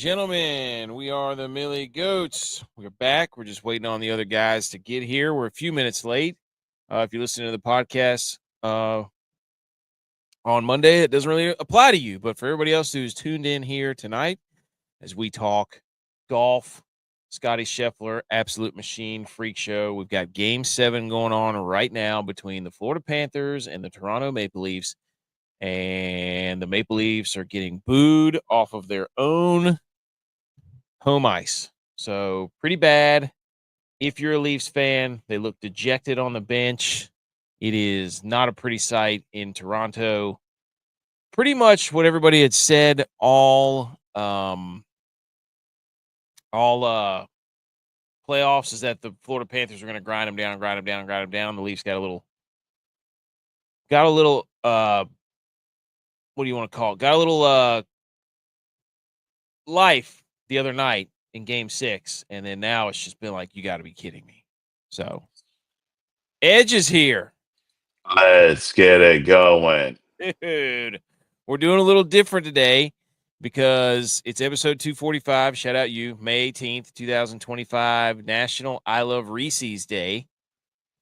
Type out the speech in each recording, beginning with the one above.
gentlemen, we are the Millie Goats. We're back. We're just waiting on the other guys to get here. We're a few minutes late. If you listen to the podcast on Monday, it doesn't really apply to you. But for everybody else who's tuned in here tonight, as we talk golf, Scottie Scheffler, absolute machine, freak show. We've got Game 7 going on right now between the Florida Panthers and the Toronto Maple Leafs. And the Maple Leafs are getting booed off of their own home ice. So pretty bad. If you're a Leafs fan, they look dejected on the bench. It is not a pretty sight in Toronto. Pretty much what everybody had said all playoffs is that the Florida Panthers are going to grind them down. The Leafs got a little what do you want to call it? Got a little life the other night in Game 6, and then now it's just been like, you got to be kidding me. So, Edge is here. Let's get it going. Dude, we're doing a little different today because it's episode 245. Shout out you, May 18th, 2025, National I Love Reese's Day.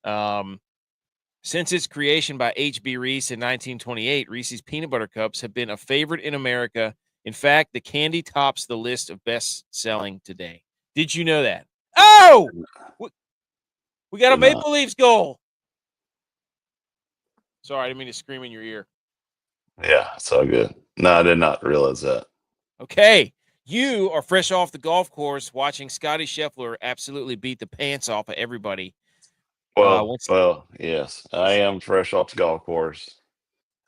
Since its creation by H.B. Reese in 1928, Reese's Peanut Butter Cups have been a favorite in America. In fact, the candy tops the list of best-selling today. Did you know that? Oh! We got a Maple Leafs goal. Sorry, I didn't mean to scream in your ear. Yeah, it's all good. No, I did not realize that. Okay. You are fresh off the golf course watching Scottie Scheffler absolutely beat the pants off of everybody. Well, yes, I am fresh off the golf course.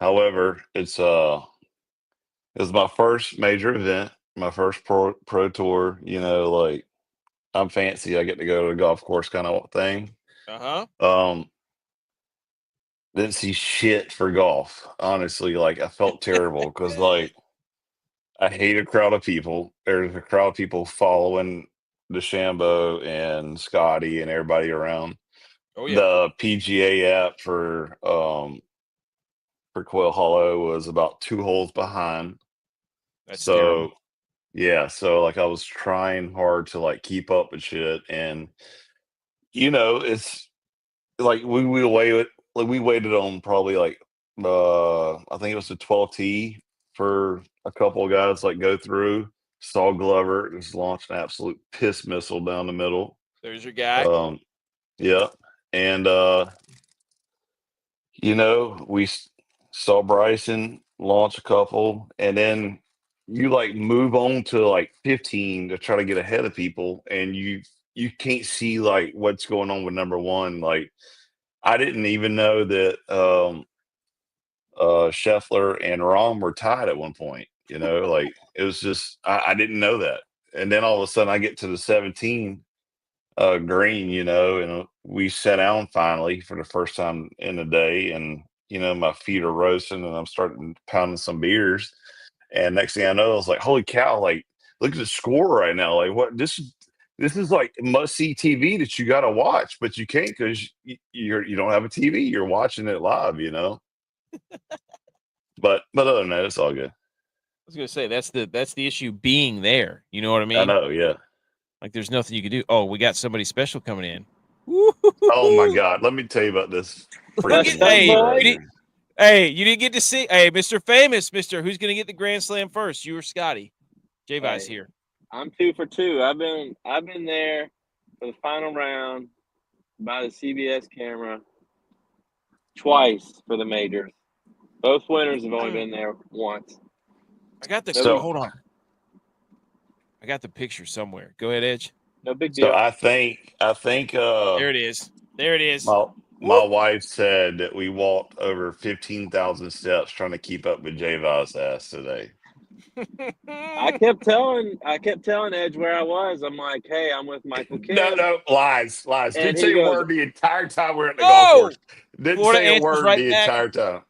However, it was my first major event, my first pro tour. You know, like I'm fancy. I get to go to the golf course kind of thing. Didn't see shit for golf. Honestly, like I felt terrible because like I hate a crowd of people. There's a crowd of people following the Shambo and Scotty and everybody around. Oh, yeah. The PGA app for Quail Hollow was about 2 holes behind. That's terrible. Yeah, so like I was trying hard to like keep up with shit, and you know, it's like we waited on probably like I think it was the 12T for a couple of guys like go through. Saw Glover just launched an absolute piss missile down the middle. There's your guy. Yeah. And you know, we saw Bryson launch a couple, and then you like move on to like 15 to try to get ahead of people, and you can't see like what's going on with number one. Like I didn't even know that Scheffler and Rahm were tied at one point. You know, like it was just I didn't know that. And then all of a sudden I get to the 17 green, you know, and we sat down finally for the first time in the day, and you know, my feet are roasting and I'm starting pounding some beers. And next thing I know, I was like, holy cow, like look at the score right now. Like what this is like must see TV that you got to watch, but you can't because you don't have a TV. You're watching it live, you know. But other than that, it's all good. I was gonna say that's the issue being there. You know what I mean? I know, yeah. Like there's nothing you can do. Oh, we got somebody special coming in. Oh my God, let me tell you about this. Hey, you didn't get to see. Hey, Mr. Famous, who's gonna get the Grand Slam first? You or Scotty? G.U.Y.S here. I'm 2 for 2. I've been there for the final round by the CBS camera twice for the majors. Both winners have only been there once. I got the hold on. I got the picture somewhere. Go ahead, Edge. No big deal. So I think there it is. There it is. My wife said that we walked over 15,000 steps trying to keep up with G.U.Y.S ass today. I kept telling Edge where I was. I'm like, hey, I'm with Michael Kim. No, lies. Didn't say a word the entire time we're at the golf course. Didn't say a word the entire time.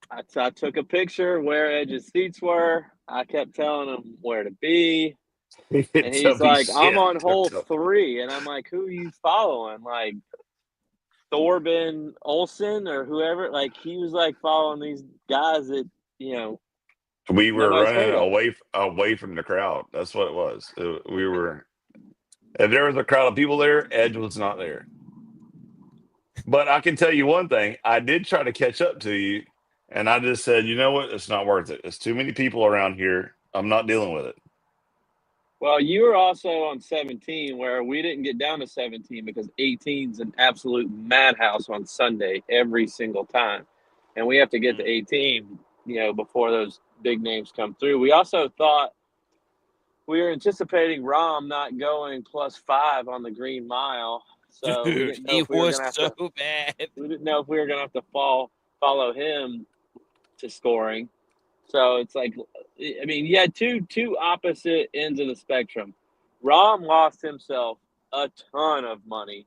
I took a picture where Edge's seats were. I kept telling him where to be. And he's like, I'm on hole 3. And I'm like, who are you following? Like Thorben Olsen or whoever? Like he was like following these guys that, you know, We were Nobody's running heard of. away from the crowd. That's what it was. We were. If there was a crowd of people there, Edge was not there. But I can tell you one thing: I did try to catch up to you, and I just said, you know what? It's not worth it. It's too many people around here. I'm not dealing with it. Well, you were also on 17, where we didn't get down to 17 because 18's an absolute madhouse on Sunday every single time. And we have to get to 18, before those big names come through. We also thought we were anticipating Rahm not going +5 on the Green Mile. So Dude, we didn't know he if we were was going to have so to bad. we didn't know if we were going to have to follow him to scoring. So it's like, I mean, you had two opposite ends of the spectrum. Rahm lost himself a ton of money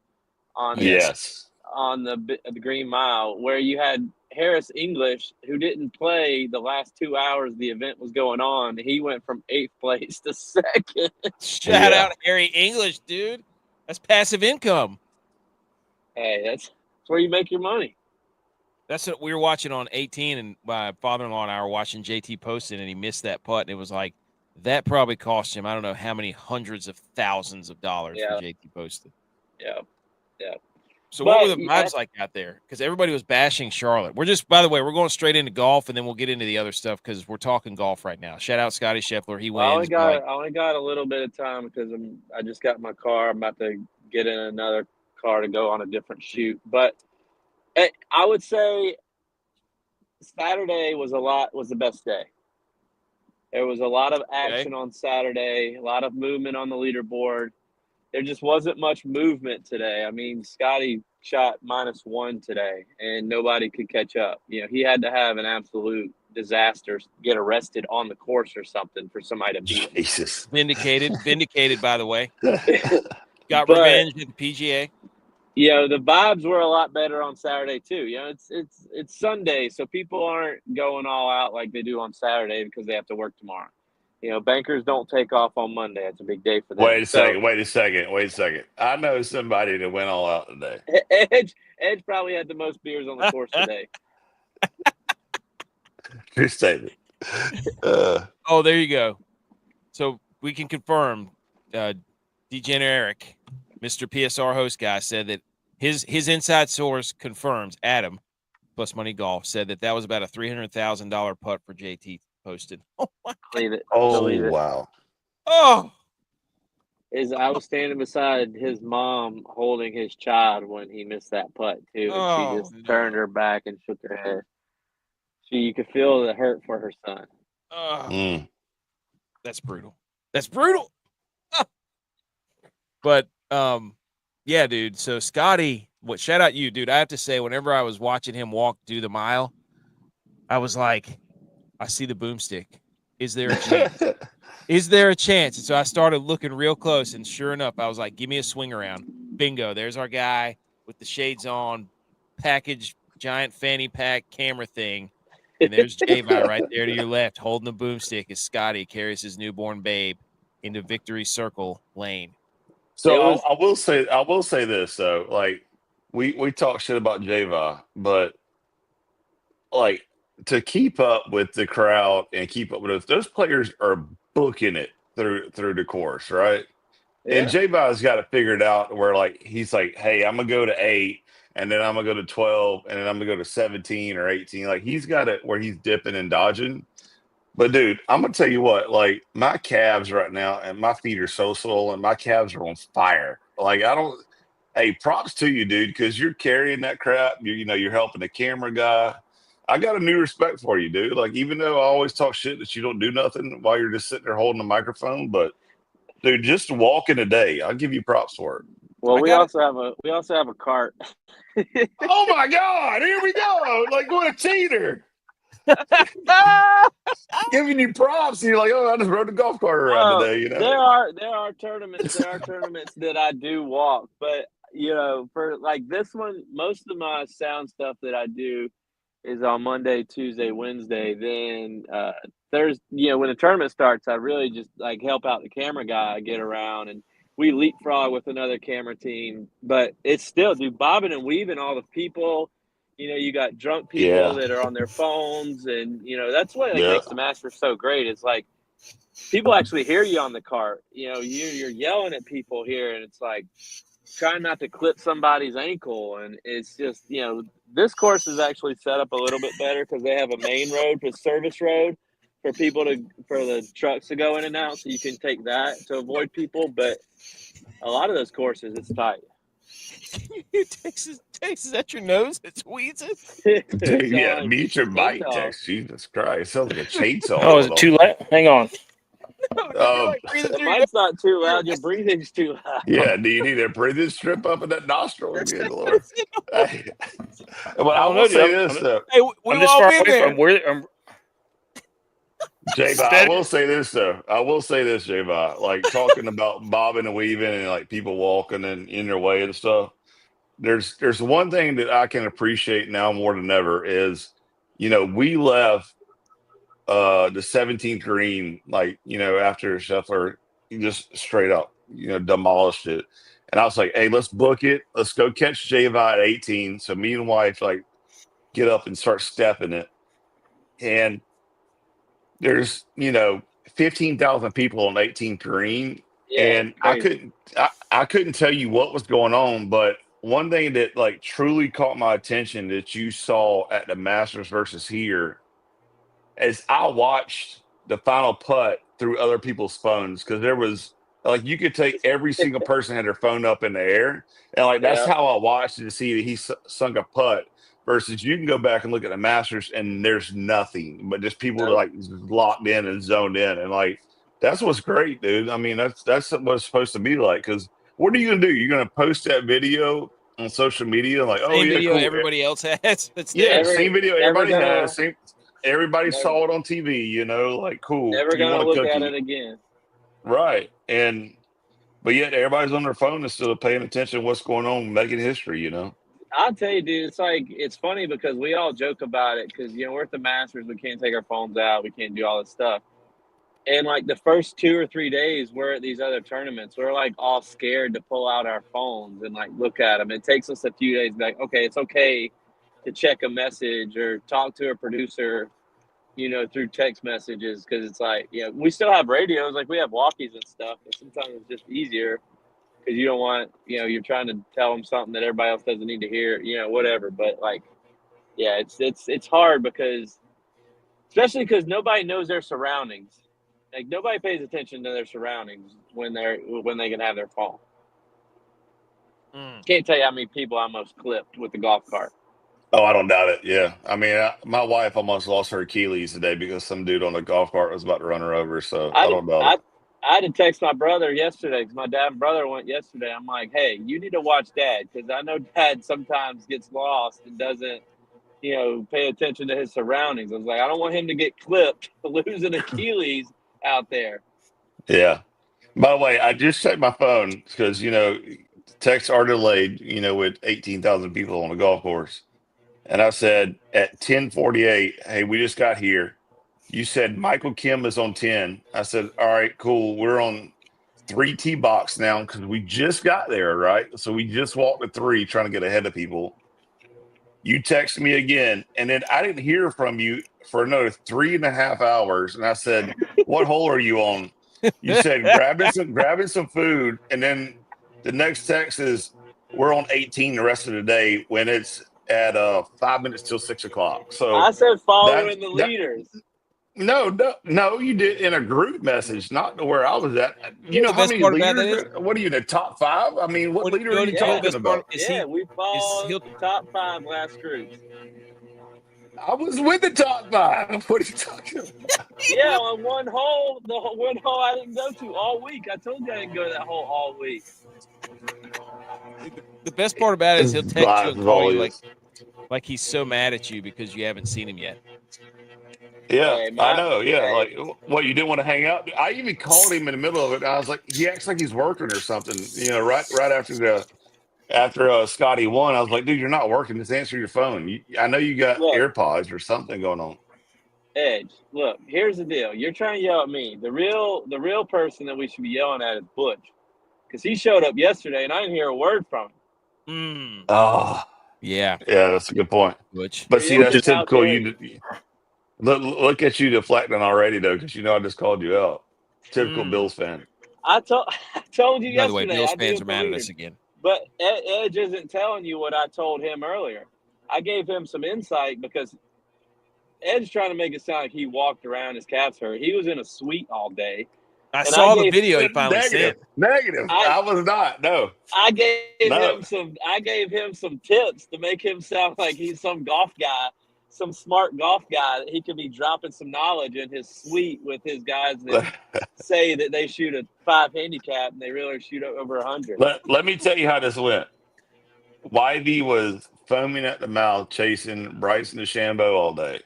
on Yes. the Green Mile, where you had Harris English, who didn't play the last 2 hours the event was going on. He went from 8th place to 2nd. Shout out Harry English, dude. That's passive income. Hey, that's where you make your money. That's what we were watching on 18, and my father-in-law and I were watching JT Poston, and he missed that putt, and it was like, that probably cost him, I don't know how many hundreds of thousands of dollars for JT Poston. Yeah. So what were the vibes like out there? Because everybody was bashing Charlotte. By the way, we're going straight into golf, and then we'll get into the other stuff because we're talking golf right now. Shout out Scottie Scheffler. He wins. I only got a little bit of time because I just got my car. I'm about to get in another car to go on a different shoot. But I would say Saturday was the best day. There was a lot of action on Saturday, a lot of movement on the leaderboard. There just wasn't much movement today. I mean, Scottie shot -1 today, and nobody could catch up. He had to have an absolute disaster, get arrested on the course or something for somebody to beat him. Jesus. Vindicated, by the way. Got revenge at the PGA. The vibes were a lot better on Saturday too. It's Sunday, so people aren't going all out like they do on Saturday because they have to work tomorrow. Bankers don't take off on Monday. It's a big day for them. Wait a second. I know somebody that went all out today. Edge probably had the most beers on the course today. True statement. Oh, there you go. So we can confirm Degenerate, Mr. PSR host guy, said that his inside source confirms, Adam, Plus Money Golf, said that was about a $300,000 putt for JT Poston. Oh, my God. Believe it. Wow. Oh. I was standing beside his mom holding his child when he missed that putt, too. And she just turned her back and shook her head. You could feel the hurt for her son. That's brutal. But, yeah, dude. So, Scottie, shout out you, dude. I have to say, whenever I was watching him do the mile, I was like, I see the boomstick. Is there a chance? Is there a chance? And so I started looking real close, and sure enough, I was like, give me a swing around. Bingo. There's our guy with the shades on, package, giant fanny pack camera thing. And there's J.U.Y. right there to your left, holding the boomstick as Scottie carries his newborn babe into Victory Circle Lane. So I will say this though, like we talk shit about J.U.Y, but like to keep up with the crowd and keep up with those players are booking it through the course, right? Yeah. And J.U.Y.'s got it figured out where like he's like, hey, I'm gonna go to 8, and then I'm gonna go to 12, and then I'm gonna go to 17 or 18. Like he's got it where he's dipping and dodging. But dude, I'm gonna tell you what, like my calves right now and my feet are so swollen, my calves are on fire. Like hey, props to you, dude, because you're carrying that crap. You're helping the camera guy. I got a new respect for you, dude. Like even though I always talk shit that you don't do nothing while you're just sitting there holding the microphone, but dude, just walking a day, I'll give you props for it. Well, we also have a cart. Oh my God! Here we go! Like what a cheater! Giving you props, and you're like, "Oh, I just rode the golf cart around today." There are tournaments. There are tournaments that I do walk, but for like this one, most of my sound stuff that I do is on Monday, Tuesday, Wednesday. Then Thursday, when the tournament starts, I really just like help out the camera guy, get around, and we leapfrog with another camera team. But it's still, bobbing and weaving all the people. you got drunk people that are on their phones, and that's what makes the Masters so great. It's like people actually hear you on the cart. You're yelling at people here, and it's like trying not to clip somebody's ankle, and it's just this course is actually set up a little bit better because they have a main road, a service road for the trucks to go in and out, so you can take that to avoid people. But a lot of those courses, it's tight. Texas at your nose, it's wheezing. Yeah, mute your mic, Tex. Jesus Christ, sounds like a chainsaw. Oh, is it too loud? Hang on. No, the mic's not too loud. Your breathing's too loud. Yeah, do you need a breathing strip up in that nostril? Good Lord. Well, I will say this though. Hey, I'm just far away from where. J-Bob, I will say this though. J-Bob. Like talking about bobbing and weaving and like people walking in their way and stuff. There's one thing that I can appreciate now more than ever is, we left the 17th green, after Scheffler, he just straight up, demolished it. And I was like, hey, let's book it. Let's go catch G.U.Y. at 18. So me and wife get up and start stepping it. And there's 15,000 people on 18th green, and I couldn't tell you what was going on, but one thing that truly caught my attention that you saw at the Masters versus here is I watched the final putt through other people's phones, because there was you could take every single person had their phone up in the air, and that's how I watched it to see that he sunk a putt. Versus you can go back and look at the Masters and there's nothing, but just people are locked in and zoned in, and that's what's great, dude. I mean, that's what it's supposed to be like. Because what are you gonna do? You're gonna post that video on social media, same video cool. Everybody else has. Same video everybody has. Everybody saw it on TV. Cool. Never gonna look at it again. Right, but yet everybody's on their phone instead of paying attention to what's going on, making history. I'll tell you, dude, it's funny because we all joke about it because, we're at the Masters. We can't take our phones out. We can't do all this stuff. And, the first 2 or 3 days we're at these other tournaments, we're, all scared to pull out our phones and, look at them. It takes us a few days to be like, okay, it's okay to check a message or talk to a producer, through text messages, because it's we still have radios. We have walkies and stuff, but sometimes it's just easier. Because you don't want, you're trying to tell them something that everybody else doesn't need to hear, whatever. But it's hard because, especially because nobody knows their surroundings. Nobody pays attention to their surroundings when they can have their phone. Can't tell you how many people I almost clipped with the golf cart. Oh, I don't doubt it. Yeah, I mean, my wife almost lost her Achilles today because some dude on the golf cart was about to run her over. So I don't doubt it. I had to text my brother yesterday because my dad and brother went yesterday. I'm like, hey, you need to watch Dad, because I know Dad sometimes gets lost and doesn't, pay attention to his surroundings. I was like, I don't want him to get clipped, losing Achilles out there. Yeah. By the way, I just checked my phone because, texts are delayed, with 18,000 people on the golf course. And I said at 10:48, hey, we just got here. You said Michael Kim is on 10. I said, all right, cool. We're on 3 tee box now because we just got there, right? So we just walked to 3 trying to get ahead of people. You text me again, and then I didn't hear from you for another 3.5 hours. And I said, what hole are you on? You said grabbing some food. And then the next text is, we're on 18 the rest of the day when it's at 5 minutes till 6 o'clock. So I said following the leaders. No, you did in a group message, not to where I was at. You know how many leaders? What are you in the top 5? I mean, what leader are you talking about? We followed the top 5 last group. I was with the top 5. What are you talking about? Yeah, on one hole, the one hole I didn't go to all week. I told you I didn't go to that hole all week. The best part about it is he'll text you and call you like he's so mad at you because you haven't seen him yet. Yeah, I know. Yeah, what, you didn't want to hang out? I even called him in the middle of it. I was like, he acts like he's working or something. Right after Scottie won, I was like, dude, you're not working. Just answer your phone. I know you got AirPods or something going on. Edge, look, here's the deal. You're trying to yell at me. The real person that we should be yelling at is Butch, because he showed up yesterday and I didn't hear a word from him. Oh, Yeah, that's a good point. Butch. But see, that's typical. There. You look at you deflecting already, though, because I just called you out. Typical Bills fan. I told you By the way, yesterday. Bills I do fans it are for mad at leaders. us again. But Edge isn't telling you what I told him earlier. I gave him some insight because Edge trying to make it sound like he walked around, his calves hurt. He was in a suite all day. I saw the video he finally Negative. sent. Negative. I was not. No. I gave him some tips to make him sound like he's some golf guy, some smart golf guy, that he could be dropping some knowledge in his suite with his guys that say that they shoot a 5 handicap and they really shoot over 100. Let me tell you how this went. YV was foaming at the mouth chasing Bryson DeChambeau all day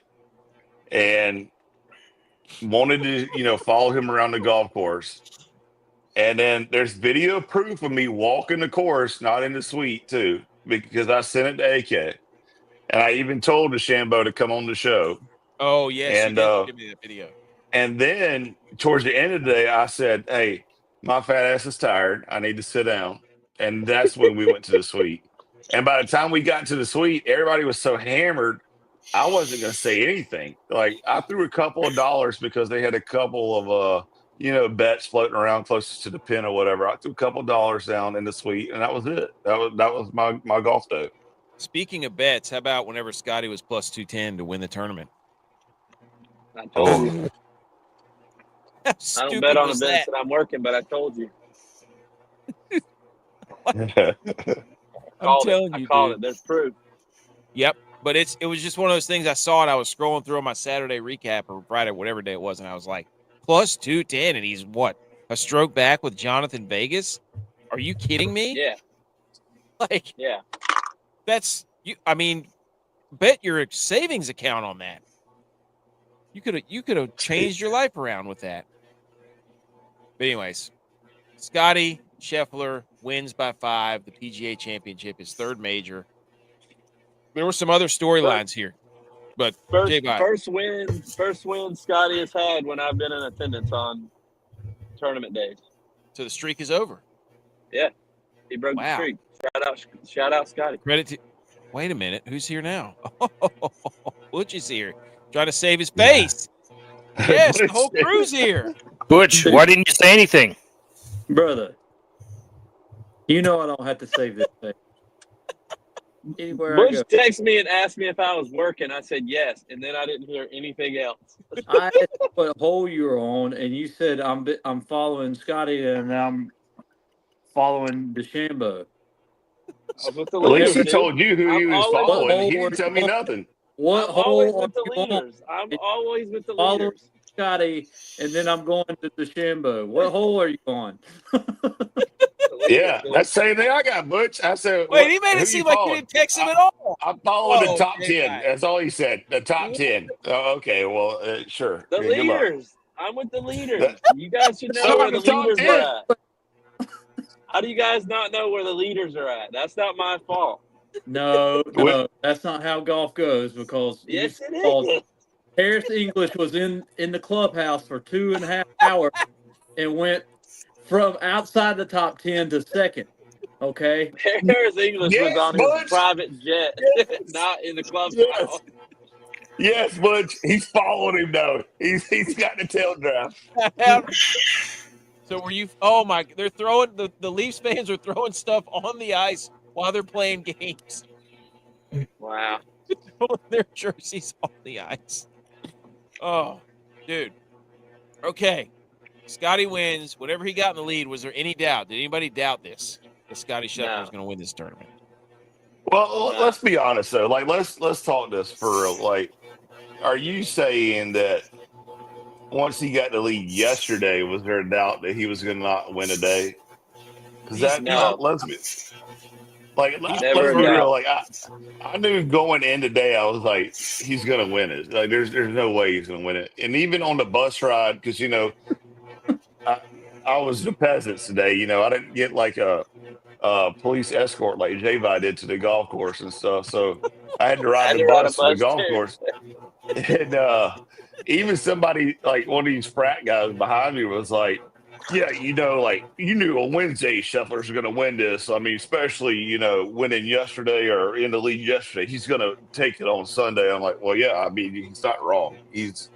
and wanted to, follow him around the golf course. And then there's video proof of me walking the course, not in the suite, too, because I sent it to AK. And I even told DeChambeau to come on the show. Oh, yes, and, you did give me that video. And then towards the end of the day, I said, hey, my fat ass is tired. I need to sit down. And that's when we went to the suite. And by the time we got to the suite, everybody was so hammered, I wasn't going to say anything. Like, I threw a couple of dollars because they had a couple of, bets floating around closest to the pin or whatever. I threw a couple of dollars down in the suite, and that was it. That was my golf day. Speaking of bets, how about whenever Scottie was plus 210 to win the tournament? I told you. I don't bet on events that I'm working, but I told you. I'm telling you, I called it. There's proof. Yep. But it was just one of those things. I saw it. I was scrolling through on my Saturday recap or Friday, whatever day it was, and I was like, plus 210, and he's what? A stroke back with Jonathan Vegas? Are you kidding me? Yeah. Yeah. That's you. I mean, bet your savings account on that. You could have changed your life around with that. But anyways, Scottie Scheffler wins by 5. The PGA Championship, his third major. There were some other storylines here, but first win Scottie has had when I've been in attendance on tournament days. So the streak is over. Yeah, he broke the streak. Shout out, Scottie. Credit to. Wait a minute, who's here now? Butch is here, trying to save his face. Yes, the whole crew's here. Butch, why didn't you say anything, brother? You know I don't have to save this thing. Anywhere Butch texted me and asked me if I was working. I said yes, and then I didn't hear anything else. I asked what hole you were on, and you said I'm following Scottie and I'm following DeChambeau. At least he told you who he was following. He didn't tell me nothing. What hole are you on? I'm always with the leaders. Scottie, and then I'm going to DeChambeau. What hole are you on? Yeah, that's the same thing I got, Butch. I said, wait, he made it seem like you didn't text him at all. I'm following the top 10. That's all he said. The top 10. Oh, okay, well, sure. The leaders. I'm with the leaders. You guys should know where the leaders are at. How do you guys not know where the leaders are at? That's not my fault. No, that's not how golf goes because yes, it is. Harris English was in the clubhouse for 2.5 hours and went from outside the top 10 to second. Okay. Harris English was on his private jet, not in the clubhouse. Yes, Butch. He's following him though. He's got the tail draft. So were you? Oh my! They're throwing the Leafs fans are throwing stuff on the ice while they're playing games. Wow. Throwing their jerseys on the ice. Oh, dude. Okay. Scottie wins. Whatever he got in the lead, was there any doubt? Did anybody doubt this? That Scottie Scheffler was going to win this tournament? Well, let's be honest though. Like, let's talk this for real. Like, are you saying that once he got the lead yesterday, was there a doubt that he was going to not win today? Because let's be real. Like, I knew going in today, I was like, he's going to win it. Like, there's no way he's going to win it. And even on the bus ride, because I was the peasants today. I didn't get like a police escort like G.U.Y.S did to the golf course and stuff. So I had to ride the bus to the golf course. And even somebody like one of these frat guys behind me was like, Yeah, like you knew on Wednesday Scheffler's going to win this. I mean, especially winning yesterday or in the lead yesterday, he's going to take it on Sunday. I'm like, well, yeah. I mean, he's not wrong. He's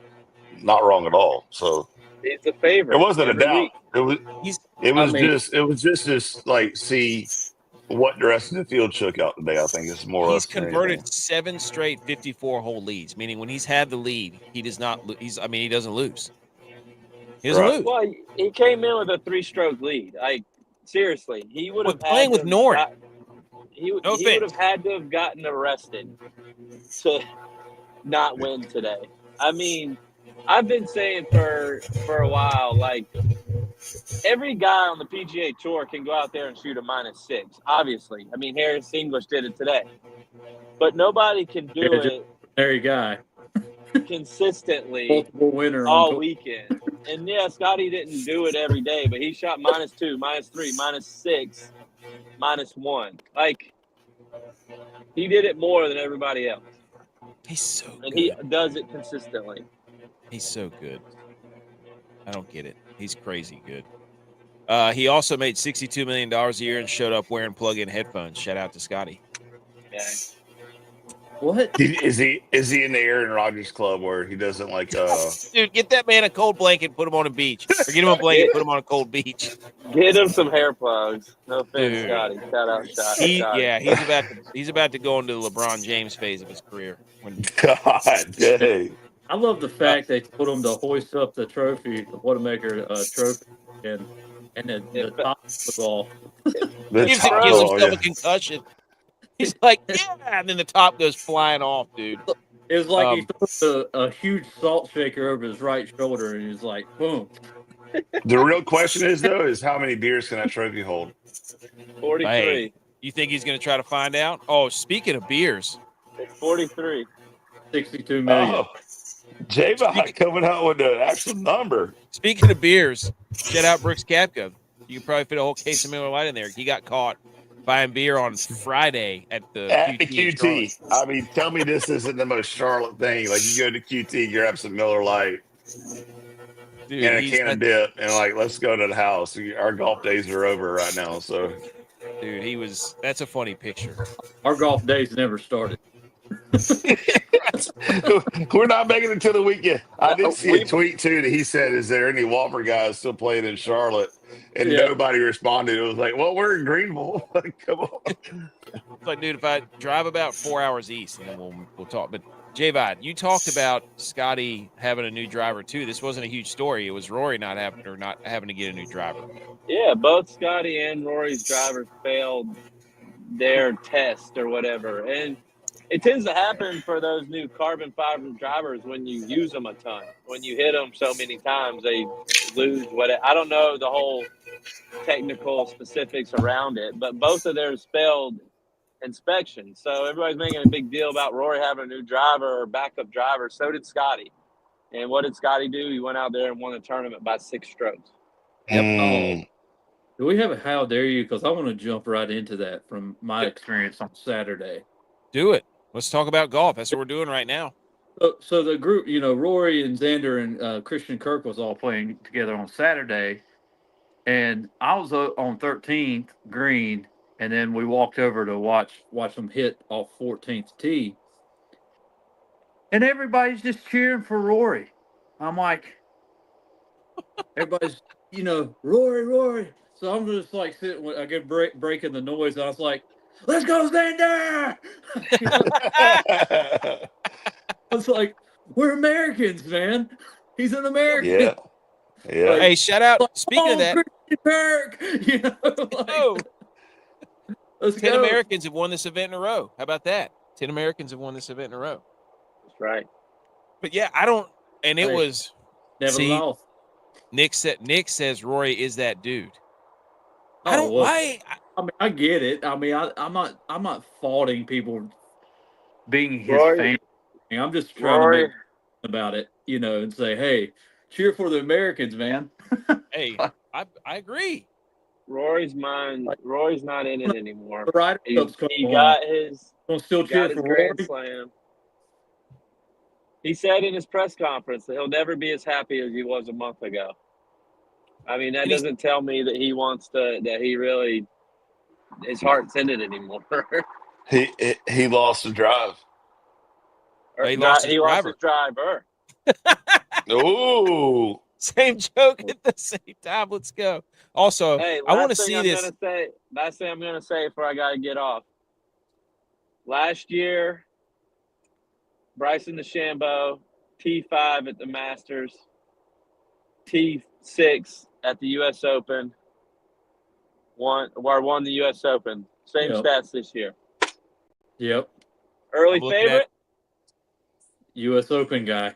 not wrong at all. So He's a favorite. it wasn't a every doubt. week. It was just this like see what the rest of the field shook out today. I think is more or less. He's converted 7 straight 54-hole leads, meaning when he's had the lead, he does not. He doesn't lose. He doesn't lose. Well, he came in with a 3-stroke lead. Like seriously, he would have playing with Norton. He would have had to have gotten arrested to not win today. I mean, I've been saying for a while, like every guy on the PGA Tour can go out there and shoot a -6. Obviously, I mean Harris English did it today, but nobody can do it. Very guy. Consistently multiple winner all weekend. And yeah, Scottie didn't do it every day, but he shot -2, -3, -6, -1. Like he did it more than everybody else. He's so good. And he does it consistently. He's so good. I don't get it. He's crazy good. He also made $62 million a year and showed up wearing plug-in headphones. Shout out to Scottie. Yeah. What? Is he in the Aaron Rodgers club where he doesn't like Dude, get that man a cold blanket, put him on a beach. Or get him a blanket, put him on a cold beach. Get him some hair plugs. No offense, Dude. Scottie. Shout out, Scottie. Yeah, he's about to go into the LeBron James phase of his career. God dang. I love the fact they put him to hoist up the trophy, the Whatamaker trophy, and the top was off. Gives himself a concussion. He's like, yeah, and then the top goes flying off, dude. It was like he threw a huge salt shaker over his right shoulder, and he's like, boom. The real question is how many beers can that trophy hold? 43. Hey, you think he's going to try to find out? Oh, speaking of beers. It's 43. 62 million. Oh, J-Bot coming out with the actual number. Speaking of beers, shout out Brooks Koepka. You can probably fit a whole case of Miller Lite in there. He got caught buying beer on Friday at the QT. I mean, tell me this isn't the most Charlotte thing. Like, you go to QT, grab some Miller Lite Dude, and a can of dip, and like, let's go to the house. Our golf days are over right now. So, dude, that's a funny picture. Our golf days never started. We're not making it to the weekend. I did see a tweet too that he said, "Is there any Whopper guys still playing in Charlotte?" And nobody responded. It was like, "Well, we're in Greenville. Come on." It's like, dude, if I drive about 4 hours east, and then we'll talk. But J-Vod, you talked about Scottie having a new driver too. This wasn't a huge story. It was Rory not having to get a new driver. Yeah, both Scottie and Rory's drivers failed their test or whatever, and it tends to happen for those new carbon fiber drivers when you use them a ton. When you hit them so many times, they lose I don't know the whole technical specifics around it, but both of theirs failed inspection. So everybody's making a big deal about Rory having a new driver or backup driver. So did Scottie. And what did Scottie do? He went out there and won the tournament by 6 strokes. Yep. Do we have a how dare you? Because I want to jump right into that from my experience on Saturday. Do it. Let's talk about golf. That's what we're doing right now. So the group, Rory and Xander and Christian Kirk was all playing together on Saturday. And I was on 13th green, and then we walked over to watch them hit off 14th tee. And everybody's just cheering for Rory. I'm like, everybody's, Rory. So I'm just like sitting, I get breaking the noise. And I was like, let's go, Xander! I was like, we're Americans, man. He's an American. Yeah. Like, hey, shout out. Speaking of that, Kirk, let's 10 go. Americans have won this event in a row. How about that? 10 Americans have won this event in a row. That's right. But yeah, I don't. And it was never lost. Nick says Rory is that dude. I don't. Why? I mean, I get it. I mean, I'm not faulting people being his fan. I'm just trying to make about it, and say, hey, cheer for the Americans, man. Hey, I agree. Rory's not in it anymore. Right. He got his. Don't still cheer for Grand Rory. Slam. He said in his press conference that he'll never be as happy as he was a month ago. I mean, that doesn't tell me that he wants to. That he really his heart's in it anymore. He lost the drive. He lost his driver. Ooh. Same joke at the same time. Let's go. Also, hey, I want to see this. Last thing I'm going to say before I got to get off. Last year, Bryson DeChambeau, T5 at the Masters, T6 at the U.S. Open, won the U.S. Open. Same stats this year. Yep. Early favorite? U.S. Open guy.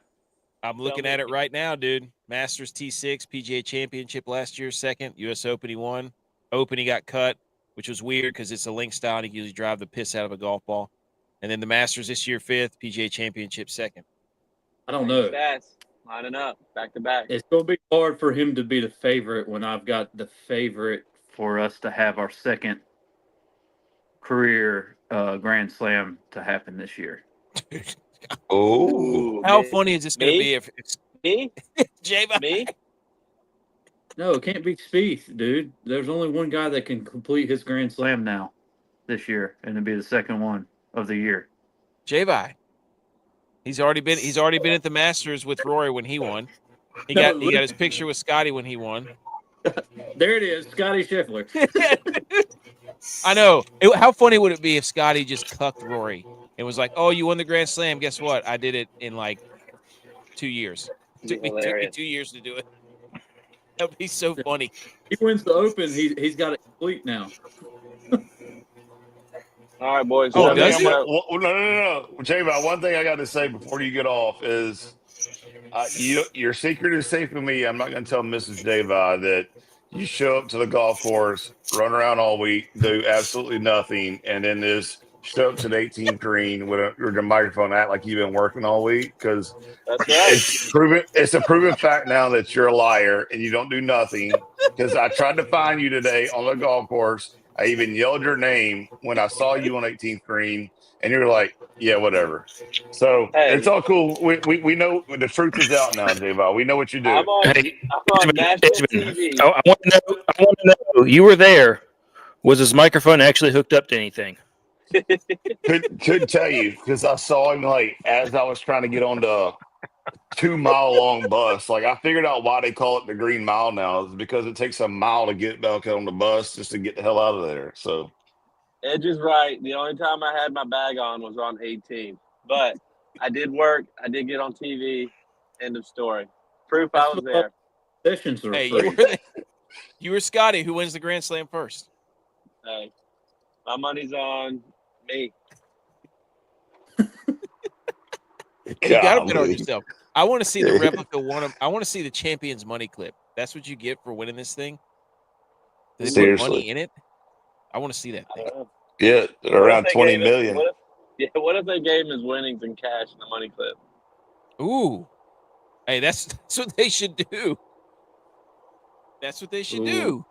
I'm looking at it right now, dude. Masters T6, PGA Championship last year, second. U.S. Open he won. Open he got cut, which was weird because it's a link style and he can usually drive the piss out of a golf ball. And then the Masters this year, fifth. PGA Championship, second. I don't know. Stats lining up back to back. It's going to be hard for him to be the favorite when I've got the favorite for us to have our second career Grand Slam to happen this year. Oh, how funny is this going to be if me? J-Bot? Me? No, it can't be Spieth, dude. There's only one guy that can complete his Grand Slam now this year, and it'll be the second one of the year. J-Bot. He's already been at the Masters with Rory when he won. He got his picture with Scottie when he won. There it is, Scottie Scheffler. I know. How funny would it be if Scottie just cucked Rory and was like, "Oh, you won the Grand Slam. Guess what? I did it in like 2 years. It took me 2 years to do it." That would be so funny. He wins the Open. He's got it complete now. All right, boys. no. J-Bot, one thing I got to say before you get off is your secret is safe with me. I'm not going to tell Mrs. J-Bot that you show up to the golf course, run around all week, do absolutely nothing, and then show up to the 18th green with a microphone, act like you've been working all week, because it's a proven fact now that you're a liar and you don't do nothing. Because I tried to find you today on the golf course. I even yelled your name when I saw you on 18th green, and you were like, "Yeah, whatever." So it's all cool. We know the truth is out now, J-Bot. We know what you do. I'm on national TV. I want to know. You were there. Was his microphone actually hooked up to anything? Couldn't tell you, because I saw him like as I was trying to get on the 2 mile long bus. Like, I figured out why they call it the Green Mile now. Is because it takes a mile to get back on the bus just to get the hell out of there. So Edge is right. The only time I had my bag on was on 18. But I did work. I did get on TV. End of story. Proof I was there. Sessions are free. You were Scottie. Who wins the Grand Slam first? Hey, my money's on me. You got to bet on yourself. I want to see the replica one. I want to see the Champions money clip. That's what you get for winning this thing. Do they put money in it? I want to see that thing. Yeah, around 20 million. What if they gave him his winnings in cash in the money clip? Ooh. Hey, that's what they should do. That's what they should do.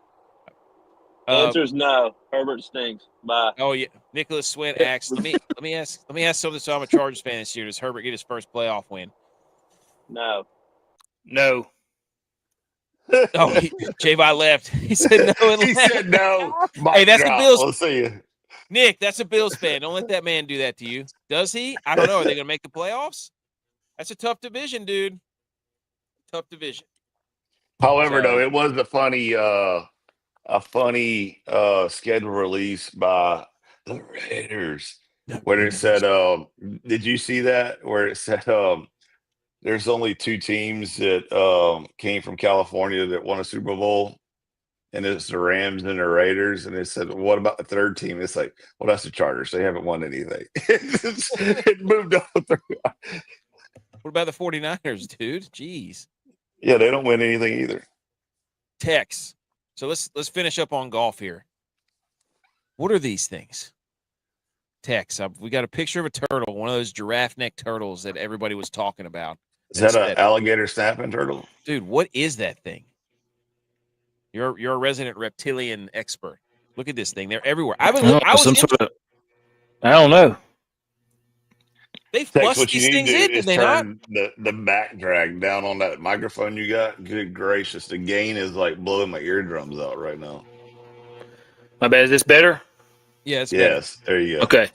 Answer's no. Herbert stinks. Bye. Oh yeah. Nicholas Swint asks. Let me ask something. So I'm a Chargers fan this year. Does Herbert get his first playoff win? No. No. Oh, J-Bot left. He said no. He said no. Hey, that's the Bills. We'll see you. Nick, that's a Bills fan. Don't let that man do that to you. Does he? I don't know. Are they going to make the playoffs? That's a tough division, dude. Tough division. However, though, it was a funny schedule release by the Raiders where it said, did you see that? Where it said there's only 2 teams that came from California that won a Super Bowl, and it's the Rams and the Raiders. And it said, what about the third team? It's like, well, that's the Chargers. They haven't won anything. It moved on through. What about the 49ers, dude? Jeez. Yeah, they don't win anything either. Tex. So let's finish up on golf here. What are these things? Tex. We got a picture of a turtle, one of those giraffe neck turtles that everybody was talking about. Is that an alligator snapping turtle? Dude, what is that thing? You're a resident reptilian expert. Look at this thing. They're everywhere. I don't know. They Tex, flush what you these need things to in, do did is they not? turn the back drag down on that microphone you got. Good gracious, the gain is like blowing my eardrums out right now. My bad. Is this better? Yeah, it's better. Yes, there you go. Okay.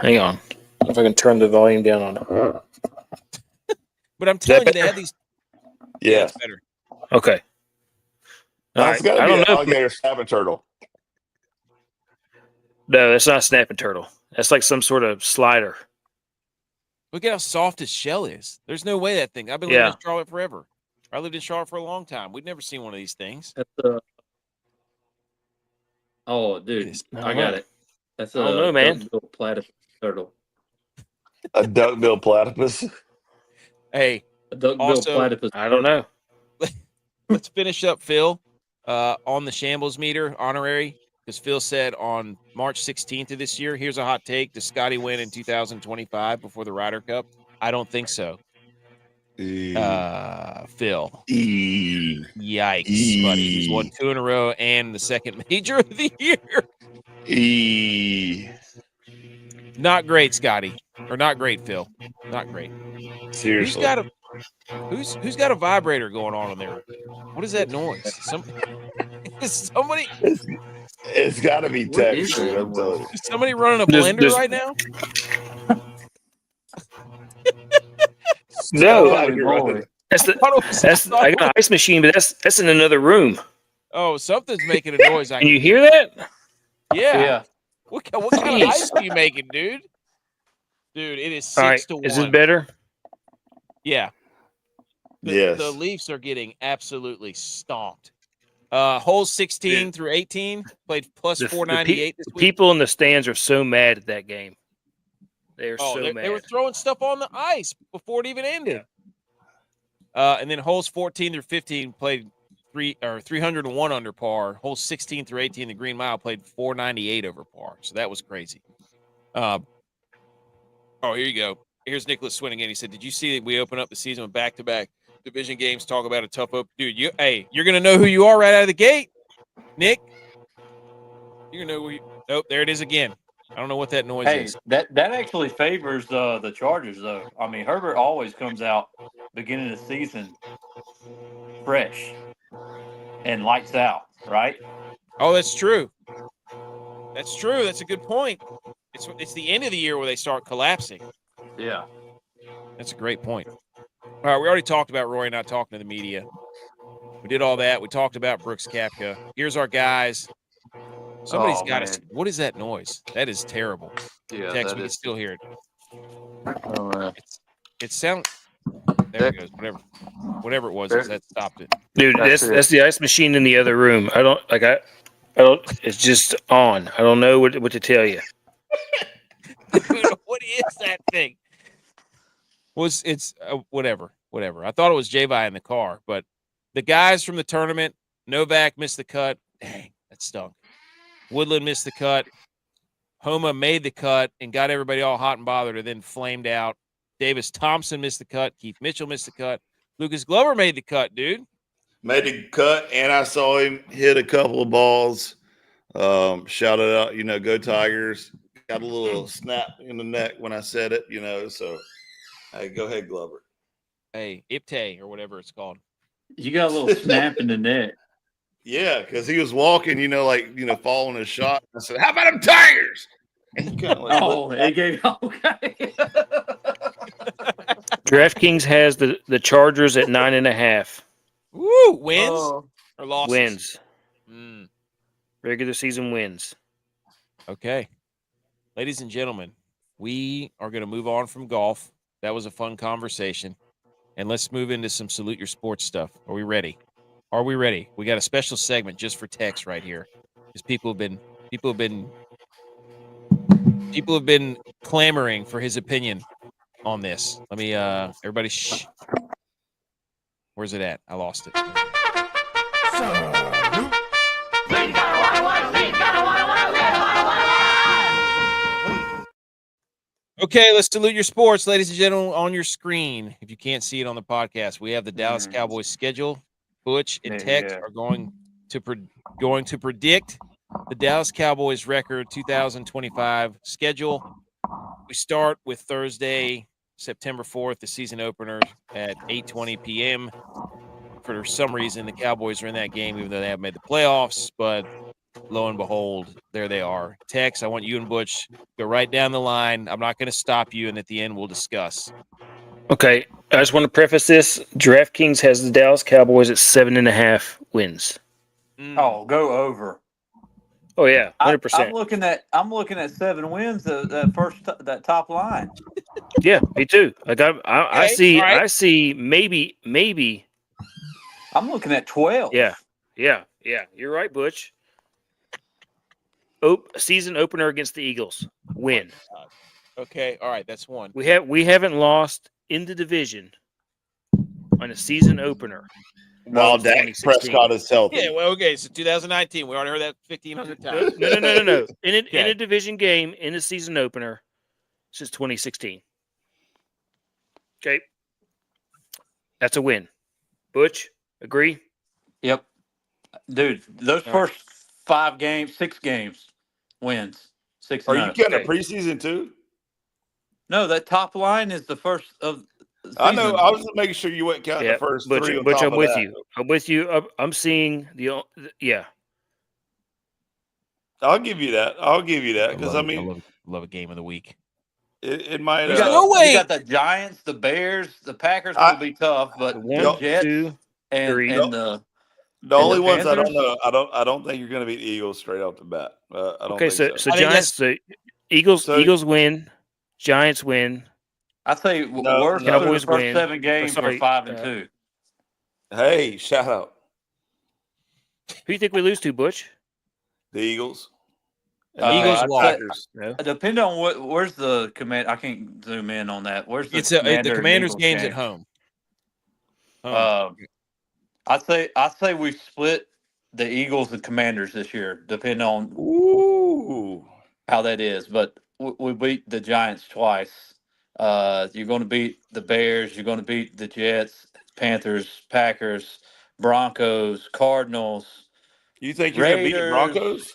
Hang on. If I can turn the volume down on it. But I'm telling you, they have these. Yeah, Yeah, it's better. Okay. All that's right. got to I be don't an know. alligator snapping turtle. No, that's not a snapping turtle. That's like some sort of slider. Look at how soft his shell is. There's no way that thing. I've been living Yeah. in Charlotte forever. I lived in Charlotte for a long time. We'd never seen one of these things. That's oh, dude, This- I got it. That's I don't know, man. duck-billed platypus turtle. A duckbill platypus. Hey, A duck-billed Also- platypus. I don't know. let's finish up Phil on the Shambles Meter honorary, because Phil said on March 16th of this year, here's a hot take: does Scottie win in 2025 before the Ryder Cup? I don't think so. Phil, yikes, buddy. He's won 2 in a row and the second major of the year. Not great, Scotty, or not great, Phil. Not great. Seriously. Who's got a vibrator going on in there? What is that noise? Somebody It's got to be What Tex. is Dude, that I'm telling you. is somebody running a There's- blender there's- right now? No, Somebody running- that's the. I thought it was- That's. I got an ice machine, but that's in another room. Oh, something's making a noise. Can you hear that? Yeah. What kind of Jeez. ice are you making, dude? Dude, it is 6 All right. to 1. Is this better? Yeah. Yes. The Leafs are getting absolutely stomped. Holes 16 through 18 played plus The 498 this week. people in the stands are so mad at that game. They are Oh, so they mad. were throwing stuff on the ice before it even ended. And then holes 14 through 15 played 301 under par. Holes 16 through 18, the Green Mile, played 498 over par. So that was crazy. Here you go. Here's Nicholas Swin again. He said, "Did you see that we open up the season with back-to-back division games? Talk about a tough open, dude. You're gonna know who you are right out of the gate, Nick. You're gonna know who you. Nope, there it is again. I don't know what that noise Hey, is. that actually favors the Chargers, though. I mean, Herbert always comes out beginning of the season fresh and lights out, right? Oh, that's true. That's true. That's a good point. It's the end of the year where they start collapsing. Yeah. That's a great point. All right, we already talked about Rory not talking to the media. We did all that. We talked about Brooks Koepka. Here's our guys. Somebody's Oh, got man. us. What is that noise? That is terrible. Yeah, Text, we can still hear it. Oh, man. It sounds. There it goes. Whatever it was, that stopped it. Dude, that's the ice machine in the other room. I don't. It's just on. I don't know what to tell you. Dude, what is that thing? It's whatever. I thought it was J-Vi in the car, but the guys from the tournament, Novak missed the cut. Dang, that stunk. Woodland missed the cut. Homa made the cut and got everybody all hot and bothered and then flamed out. Davis Thompson missed the cut. Keith Mitchell missed the cut. Lucas Glover made the cut, dude. Made the cut, and I saw him hit a couple of balls. Shouted out, go Tigers. Got a little snap in the neck when I said it, so hey, go ahead, Glover. Hey, Ipte or whatever it's called. You got a little snap in the neck. Yeah, because he was walking, following his shot. I said, "How about them Tigers?" And he kind of like, Oh, it gave okay. DraftKings has the Chargers at 9.5 Woo! Wins Oh. or losses? wins. Mm, Regular season wins. okay. Ladies and gentlemen, we are going to move on from golf. That was a fun conversation. And let's move into some Salute Your Sports stuff. Are we ready? We got a special segment just for Tex right here. Because people have been clamoring for his opinion on this. Let me everybody shh. Where's it at? I lost it. Okay, let's salute your sports, ladies and gentlemen, on your screen. If you can't see it on the podcast, we have the Dallas Cowboys schedule. Butch and Tex are going to predict the Dallas Cowboys record 2025 schedule. We start with Thursday, September 4th, the season opener at 8:20 p.m. For some reason, the Cowboys are in that game, even though they haven't made the playoffs. But lo and behold, there they are. Tex, I want you and Butch go right down the line. I'm not going to stop you, and at the end, we'll discuss. Okay, I just want to preface this. DraftKings has the Dallas Cowboys at 7.5 wins. Oh, go over. Oh yeah, 100%. I'm looking at 7 wins. That top line. Yeah, me too. Like I Okay, all right. I see maybe. I'm looking at 12. Yeah. You're right, Butch. Season opener against the Eagles. Win. Okay, all right, that's one. We haven't lost in the division on a season opener. While Dak Prescott is healthy. Yeah, well, okay, so 2019. We already heard that 1,500 times. No. In a division game, in a season opener, since 2016. Okay. That's a win. Butch, agree? Yep. Dude, those first 6 games, wins. 6. Are you getting a preseason too? No, that top line is the first of the season. I know. I was just making sure you wouldn't count the first Butch, 3 on Butch, top I'm of with that. you. I'm with you. I'm seeing yeah. I'll give you that. Because I love a game of the week. It might. You got, no way. You got the Giants, the Bears, the Packers will be tough, but the Jets 1, 2, 3. and the only ones Panthers? I don't know. I don't think you're going to beat the Eagles straight off the bat. I don't think so. So Giants, Eagles win, Giants win. I say worst Cowboys the first win. 7 games are 5-2. Hey, shout out. Who do you think we lose to, Butch? The Eagles. Eagles Packers. No. Depending on where's the command. I can't zoom in on that. Where's the the Commanders game's at home. I say we split the Eagles and Commanders this year, depending on how that is. But we beat the Giants twice. You're going to beat the Bears. You're going to beat the Jets, Panthers, Packers, Broncos, Cardinals. You think you're going to beat the Broncos?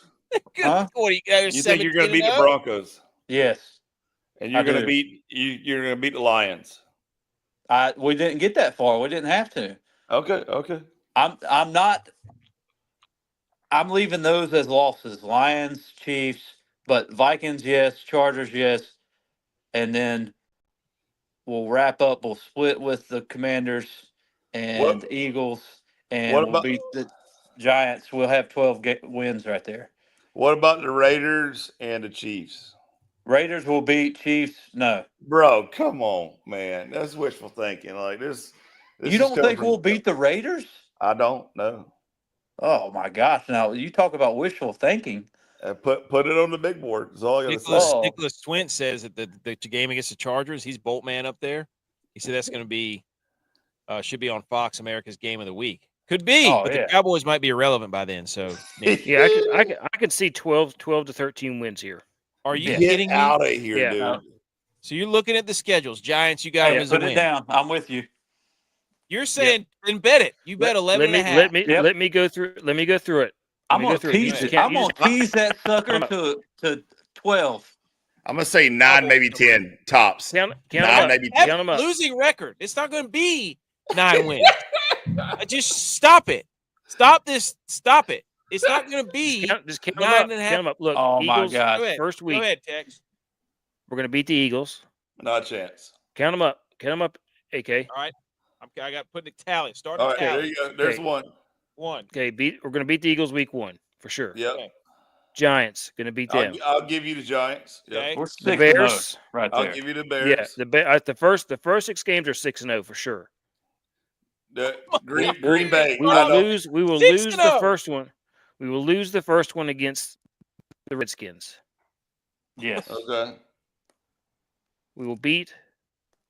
Huh? You think you're going to beat the Broncos? Yes. And you're going to beat the Lions. We didn't get that far. We didn't have to. Okay. I'm leaving those as losses. Lions, Chiefs, but Vikings, yes. Chargers, yes. And then we'll wrap up. We'll split with the Commanders and Eagles, and we'll beat the Giants. We'll have 12 wins right there. What about the Raiders and the Chiefs? Raiders will beat Chiefs. No, bro, come on, man. That's wishful thinking. Like this you don't think we'll beat the Raiders? I don't know. Oh my gosh! Now you talk about wishful thinking. Put it on the big board. That's all I got to say. Nicholas Twint says that the game against the Chargers, he's bolt man up there. He said that's going to be should be on Fox America's Game of the Week. Could be, but the Cowboys might be irrelevant by then. So yeah, I could see 12 to 13 wins here. Are you kidding me? Get out of here, dude. So you're looking at the schedules. Giants, you got them as a win. Put it down. I'm with you. You're saying then bet it. You bet 11.5. Let me go through it. I'm gonna tease it. I'm gonna tease that sucker to 12. I'm gonna say 9, maybe 10 tops. Count 9, maybe 10. Count them up. Losing record. It's not going to be 9 wins. Just stop it. Stop this. Stop it. It's not going to be just count 9.5. Them up. Look, oh Eagles, my God. First week. Go ahead, Tex. We're going to beat the Eagles. Not a chance. Count them up. AK. All right. I got putting a tally. Start all a right, tally. there you go. There's one. Okay, we're going to beat the Eagles week 1 for sure. Yep. Okay. Giants going to beat them. I'll give you the Giants. Yep. Okay. We're The Bears, right there. I'll give you the Bears. Yeah, the first 6 games are 6-0 for sure. The Green Bay. We will lose the first one. We will lose the first one against the Redskins. Yes. Okay. We will beat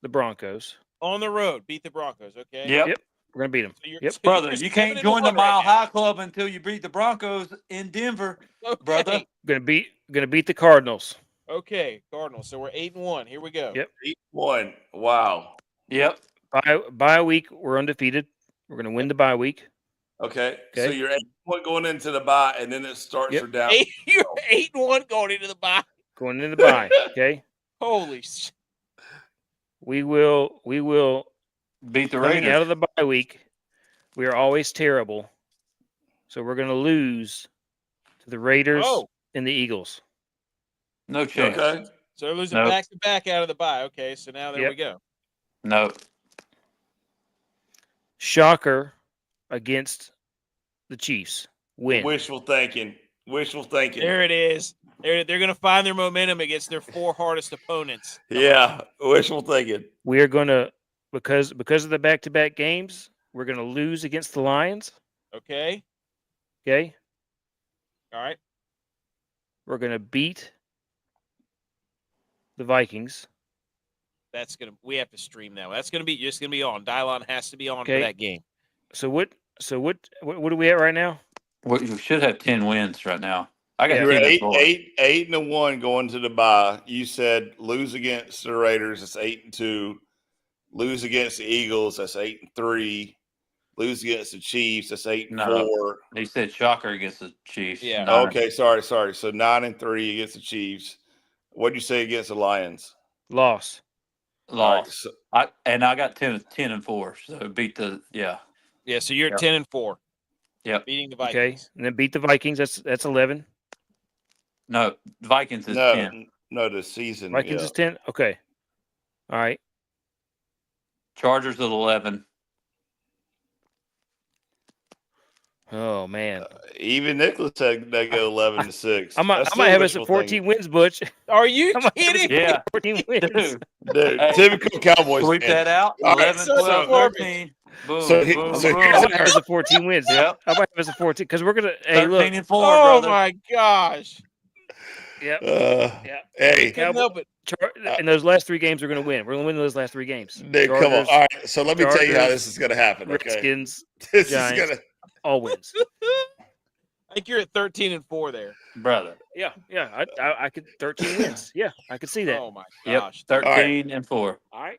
the Broncos. On the road, beat the Broncos, okay? Yep. We're going to beat them. So Brother, you can't join the Mile High Club until you beat the Broncos in Denver, brother. Going to beat the Cardinals. Okay, Cardinals. So we're 8-1. Here we go. Yep. 8-1. Wow. Yep. Bye week, we're undefeated. We're going to win the bye week. Okay. So you're 8-1 going into the bye, and then it starts for down. You're 8-1 going into the bye. Going into the bye, okay? Holy shit. We will Beat the coming Raiders. out of the bye week. We are always terrible. So we're going to lose to the Raiders and the Eagles. No chance. Okay. So they're losing Nope. back-to-back out of the bye. Okay, so now there we go. No. Shocker against the Chiefs. Win. Wishful thinking. There it is. They're going to find their momentum against their 4 hardest opponents. Yeah, wishful thinking. We are going to, because of the back-to-back games, we're going to lose against the Lions. Okay. Okay. All right. We're going to beat the Vikings. We have to stream that. That's going to be just going to be on. Dylon has to be on for Okay. that game. So what are we at right now? We should have 10 wins right now. I got You're 10 at and 4. 8-1 going to the bye. You said lose against the Raiders. That's 8-2. Lose against the Eagles. That's 8-3. Lose against the Chiefs. That's 8-4. No. He said shocker against the Chiefs. Yeah. 9. Okay, sorry. So 9-3 against the Chiefs. What did you say against the Lions? Loss. All Lost. right, so, I got 10 and 4. So beat the Yeah, so you're at Yep. 10-4. Yep. Beating the Okay. Vikings. And then beat the Vikings. That's 11. No, Vikings is 10. no, the season. Vikings is 10. Okay. All right. Chargers at 11. Oh man. Even Nicholas said they go 11-6. I might have us at 14 wins, Butch. Are you I might have us kidding? at Yeah. 14 wins. Dude, Hey, typical Cowboys. Sweep fan. that out. All right, 11, so 12, garbage. 13. Boom, So he- boom, so boom. here's I might have us at 14 wins. Yep. I might have us at 14 because we're gonna. Hey, 13 look. and 4, Oh brother. my gosh. Yep. Hey, Couldn't Cowboy- help it. And those last 3 games we're gonna win. We're gonna win those last 3 games. dude, come on. Chargers, All right, so let me tell you how Chargers, this is going to happen. Okay, Redskins, this Giants. is going to. all wins. I think you're at 13-4 there. Brother. Yeah. I could 13 wins. Yeah, I could see that. Oh my Yep. gosh. 13 and 4. All right.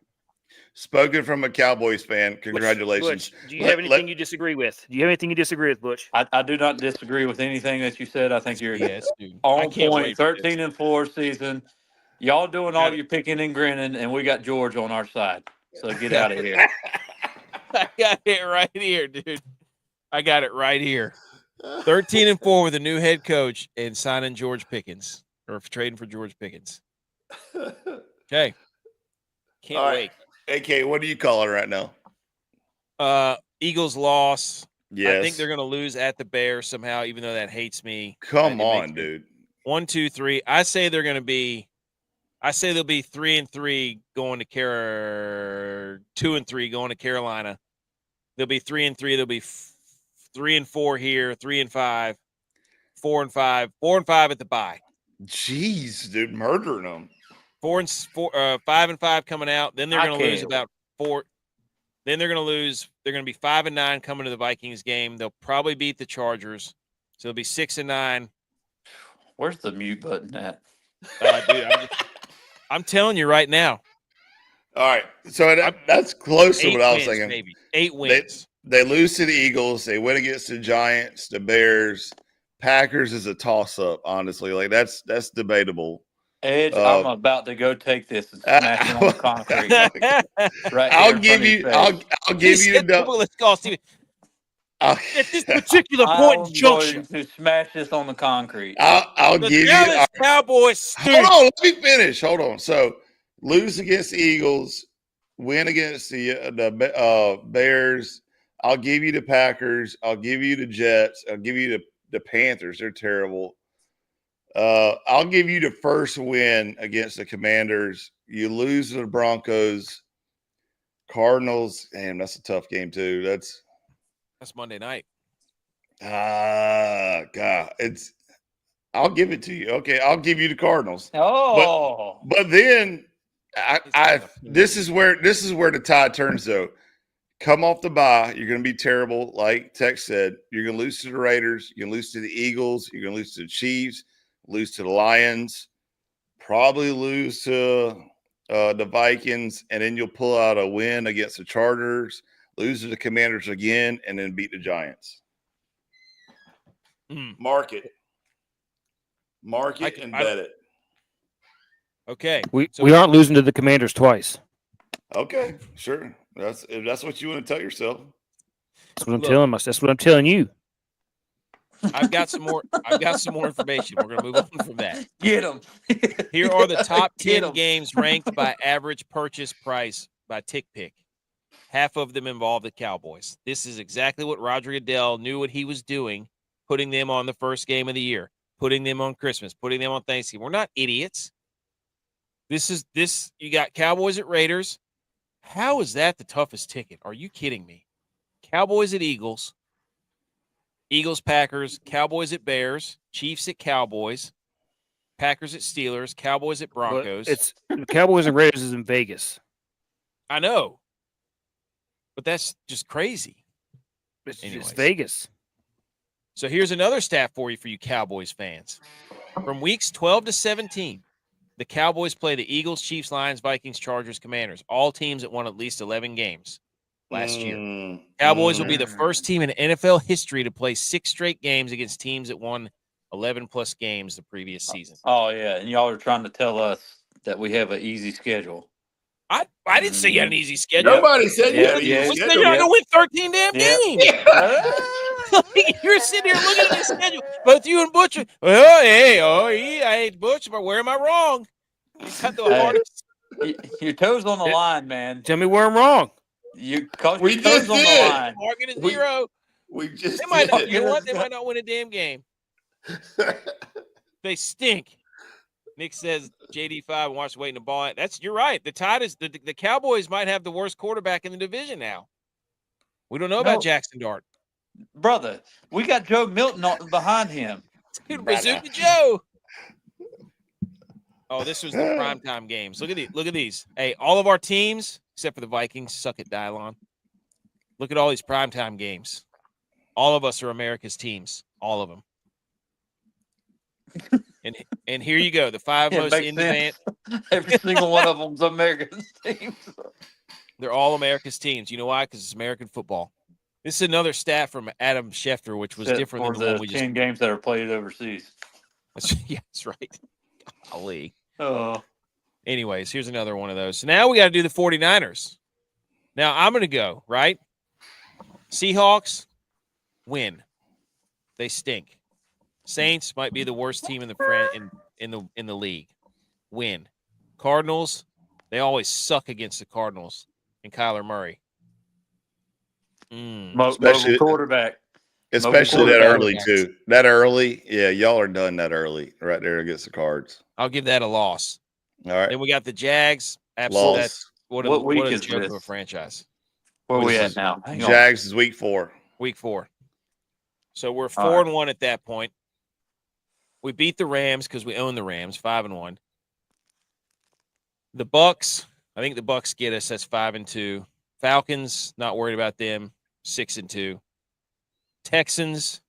Spoken from a Cowboys fan. Congratulations. Butch, do you have anything you disagree with? Do you have anything you disagree with, Butch? I do not disagree with anything that you said. I think you're Yes, dude. I on can't point. wait for this. 13 and 4 season. Y'all doing Got all it. your picking and grinning, and we got George on our side. So get out of here. I got it right here, dude. I got it right here. 13-4 with a new head coach and signing George Pickens or trading for George Pickens. Okay. Can't All right. wait. AK, what do you call it right now? Eagles loss. Yes. I think they're going to lose at the Bears somehow, even though that hates me. Come It on, makes me- dude. 1, 2, 3. I say they'll be 3-3 going to 2-3 going to Carolina. They'll be 3-3. They'll be 3-4 here, 3-5, 4-5, 4-5 at the bye. Jeez, dude, murdering them. 5-5 coming out. Then they're I going to lose can't. about 4. Then they're going to lose. They're going to be 5-9 coming to the Vikings game. They'll probably beat the Chargers. So they'll be 6-9. Where's the mute button at? Dude, I'm telling you right now. All right. So that's close to 8 what I was wins, thinking. maybe 8 wins. They lose to the Eagles. They win against the Giants, the Bears. Packers is a toss-up, honestly. Like that's debatable. Edge, I'm about to go take this and smash it on the concrete. Right I'll here in give front of you. your I'll face. give you the. Let's call Steven. I'll, At this particular point in I'm junction, going to smash this on the concrete. I'll the give you. Dallas Cowboys Hold stink. on, let me finish. Hold on. So lose against the Eagles, win against the Bears. I'll give you the Packers. I'll give you the Jets. I'll give you the Panthers. They're terrible. I'll give you the first win against the Commanders. You lose to the Broncos. Cardinals, damn, that's a tough game too. That's Monday night. God, I'll give it to you. Okay, I'll give you the Cardinals. Oh, But then this is where the tide turns though. Come off the bye, you're going to be terrible. Like Tex said, you're going to lose to the Raiders. You're going to lose to the Eagles. You're going to lose to the Chiefs. Lose to the Lions. Probably lose to the Vikings, and then you'll pull out a win against the Chargers. Lose to the Commanders again, and then beat the Giants. Mark it. Mark it and bet it. Okay. We aren't losing to the Commanders twice. Okay, sure. If that's what you want to tell yourself. That's what I'm telling myself. That's what I'm telling you. I've got some more information. We're going to move on from that. Get them. Here are the top 10 games ranked by average purchase price by TickPick. Half of them involve the Cowboys. This is exactly what Roger Goodell knew what he was doing, putting them on the first game of the year, putting them on Christmas, putting them on Thanksgiving. We're not idiots. You got Cowboys at Raiders. How is that the toughest ticket? Are you kidding me? Cowboys at Eagles. Eagles, Packers, Cowboys at Bears, Chiefs at Cowboys, Packers at Steelers, Cowboys at Broncos. But it's the Cowboys and Raiders is in Vegas. I know. But that's just crazy. It's Vegas. So here's another stat for you Cowboys fans. From weeks 12 to 17, the Cowboys play the Eagles, Chiefs, Lions, Vikings, Chargers, Commanders, all teams that won at least 11 games last year. Cowboys will be the first team in NFL history to play 6 straight games against teams that won 11-plus games the previous season. Oh, yeah, and y'all are trying to tell us that we have an easy schedule. I didn't say you had an easy schedule. Nobody said you had an easy schedule. You're not going to win 13 damn games. You're sitting here looking at this schedule. Both you and Butcher. Well, I hate Butcher, but where am I wrong? You cut the hardest. Your toes on the line, man. Tell me where I'm wrong. You caught your toes on the line. Market is 0. We just they might not, you know what? They might not win a damn game. They stink. Nick says JD5 and watch waiting to ball. You're right. The Tide is the Cowboys might have the worst quarterback in the division now. We don't know about Jackson Dart. Brother, we got Joe Milton behind him. Dude, Bazooka Joe. Oh, this was the primetime games. Look at these. Hey, all of our teams, except for the Vikings, suck at Dylon. Look at all these primetime games. All of us are America's teams. All of them. And here you go. The 5 most in-demand. Every single one of them's America's teams. They're all America's teams. You know why? Because it's American football. This is another stat from Adam Schefter, which was different than the one we 10 games that are played overseas. Yeah, that's right. Golly. Oh. Anyways, here's another one of those. So now we got to do the 49ers. Now I'm going to go, right? Seahawks win. They stink. Saints might be the worst team in the league. Win. Cardinals, they always suck against the Cardinals and Kyler Murray. Mobile quarterback. Especially that early, too. That early, yeah, y'all are done that early right there against the Cards. I'll give that a loss. All right. Then we got the Jags. Absolutely. What a is joke this? of a franchise. Where are we at now? Jags is week 4. Week 4. So we're 4-1 at that point. We beat the Rams because we own the Rams, 5-1. The Bucks, I think the Bucks get us. That's 5-2. Falcons, not worried about them, 6-2. Texans,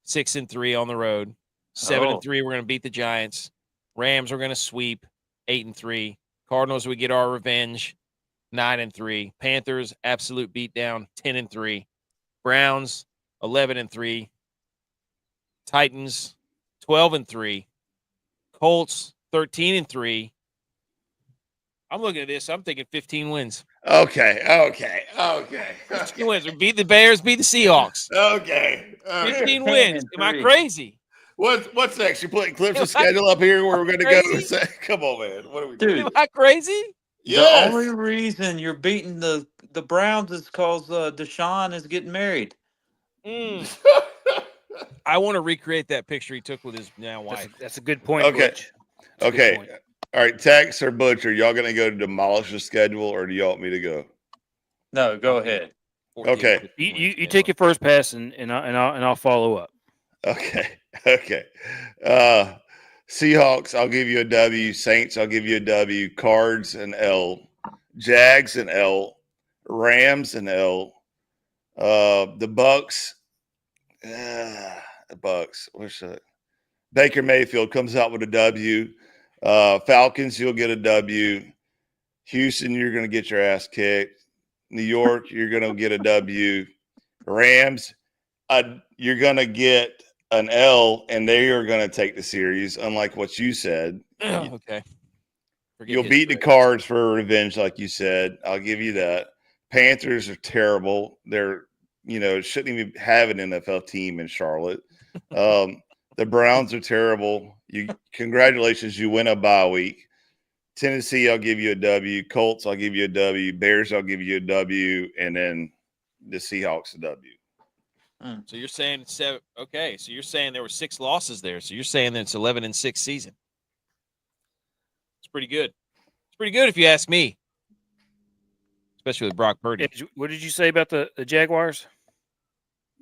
6-3 on the road. 7-3, we're going to beat the Giants. Rams, we're going to sweep, 8-3. Cardinals, we get our revenge, 9-3. Panthers, absolute beatdown, 10-3. Browns, 11-3. Titans, 12-3. Colts, 13-3. I'm looking at this. I'm thinking 15 wins. Okay. 15 wins. We beat the Bears, beat the Seahawks. Okay. 15 wins. Am I crazy? What's next? You're putting Cliff's schedule up here where we're going to go? Come on, man. What are we doing? Am I crazy? Yes. The only reason you're beating the Browns is because Deshaun is getting married. I want to recreate that picture he took with his now wife. That's a good point. Okay. Butch. Okay. All right. Tex or Butch, are y'all going to go demolish the schedule or do y'all want me to go? No, go ahead. Okay. You take your first pass and I'll follow up. Okay. Seahawks, I'll give you a W. Saints, I'll give you a W. Cards, an L. Jags, an L. Rams, an L. The Bucks. The Bucks. Where's that? Baker Mayfield comes out with a W. Falcons, you'll get a W. Houston, you're going to get your ass kicked. New York, you're going to get a W. Rams, you're going to get an L, and they are going to take the series, unlike what you said. Okay. You'll beat the Cards for revenge, like you said. I'll give you that. Panthers are terrible. They're, shouldn't even have an NFL team in Charlotte. The Browns are terrible. Congratulations, you win a bye week. Tennessee, I'll give you a W. Colts, I'll give you a W. Bears, I'll give you a W. And then the Seahawks, a W. So you're saying 7? Okay, so you're saying there were 6 losses there. So you're saying that it's 11-6 season. It's pretty good. It's pretty good if you ask me, especially with Brock Purdy. What did you say about the Jaguars?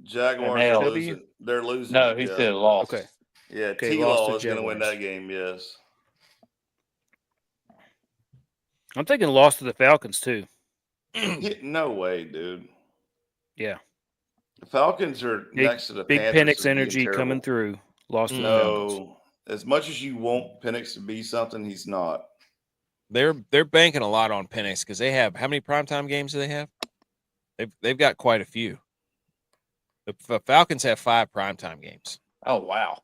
Jaguars are losing. They're losing. No, he said lost. Okay. Yeah, T-Law is going to win that game, yes. I'm thinking lost to the Falcons, too. No way, dude. Yeah. The Falcons are next to the Big Panthers. Penix energy coming through. Lost to the Falcons. As much as you want Penix to be something, he's not. They're banking a lot on Penix because they have – how many primetime games do they have? They've got quite a few. The Falcons have 5 primetime games. Oh, wow.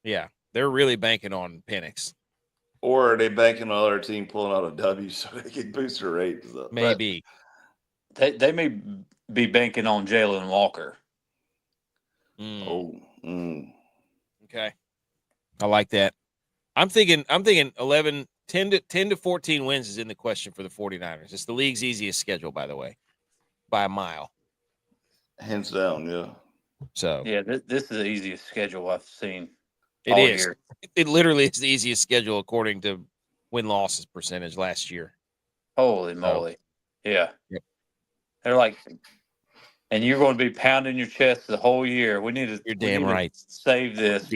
Yeah, they're really banking on Penix. Or are they banking on another team pulling out a W so they can boost their rates up? Maybe. They may be banking on Jalen Walker. Okay. I like that. I'm thinking 10 to 14 wins is in the question for the 49ers. It's the league's easiest schedule, by the way, by a mile. Hands down, yeah. So yeah, this is the easiest schedule I've seen. It is. Year. It literally is the easiest schedule according to win-losses percentage last year. Holy moly. Yeah. Yep. They're like, and you're going to be pounding your chest the whole year. We need to. You're damn right. Save this.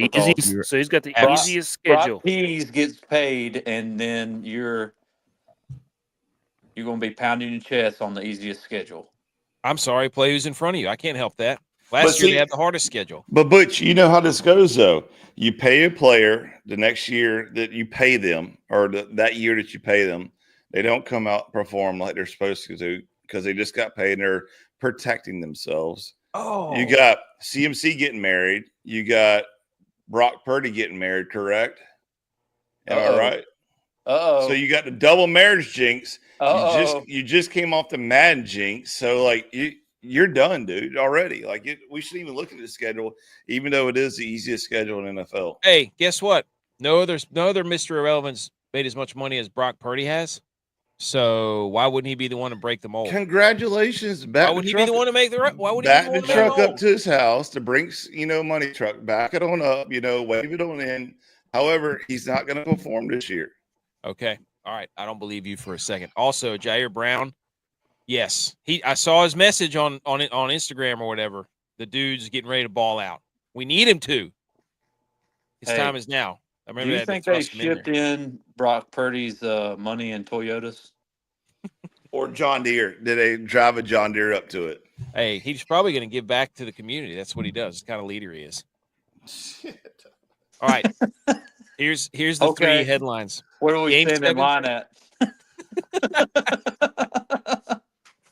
So he's got the easiest schedule. Brock Purdy gets paid, and then you're going to be pounding your chest on the easiest schedule. I'm sorry, play who's in front of you. I can't help that. Last year, they had the hardest schedule. But Butch, you know how this goes, though. You pay a player the next year that you pay them, or that year that you pay them, they don't come out and perform like they're supposed to do because they just got paid and they're protecting themselves. Oh. You got CMC getting married. You got Brock Purdy getting married, correct? Am I right? Uh-oh. So you got the double marriage jinx. Uh-oh. You just came off the Madden jinx. So, like, you're done, dude, already. Like, we shouldn't even look at the schedule, even though it is the easiest schedule in NFL. Hey, guess what? No other Mr. Irrelevance made as much money as Brock Purdy has. So why wouldn't he be the one to break the mold? Congratulations. Why would he be the one to make the why would he back the truck up to his house, the Brinks, money truck, back it on up, wave it on in. However, he's not going to perform this year. Okay. All right. I don't believe you for a second. Also, Jair Brown. Yes. I saw his message on Instagram or whatever. The dude's getting ready to ball out. We need him to. His time is now. I remember. Do you think they shipped in Brock Purdy's money in Toyotas? Or John Deere? Did they drive a John Deere up to it? Hey, he's probably going to give back to the community. That's what he does. It's the kind of leader he is. Shit. All right. Here's the 3 headlines. Where do we stand in line at?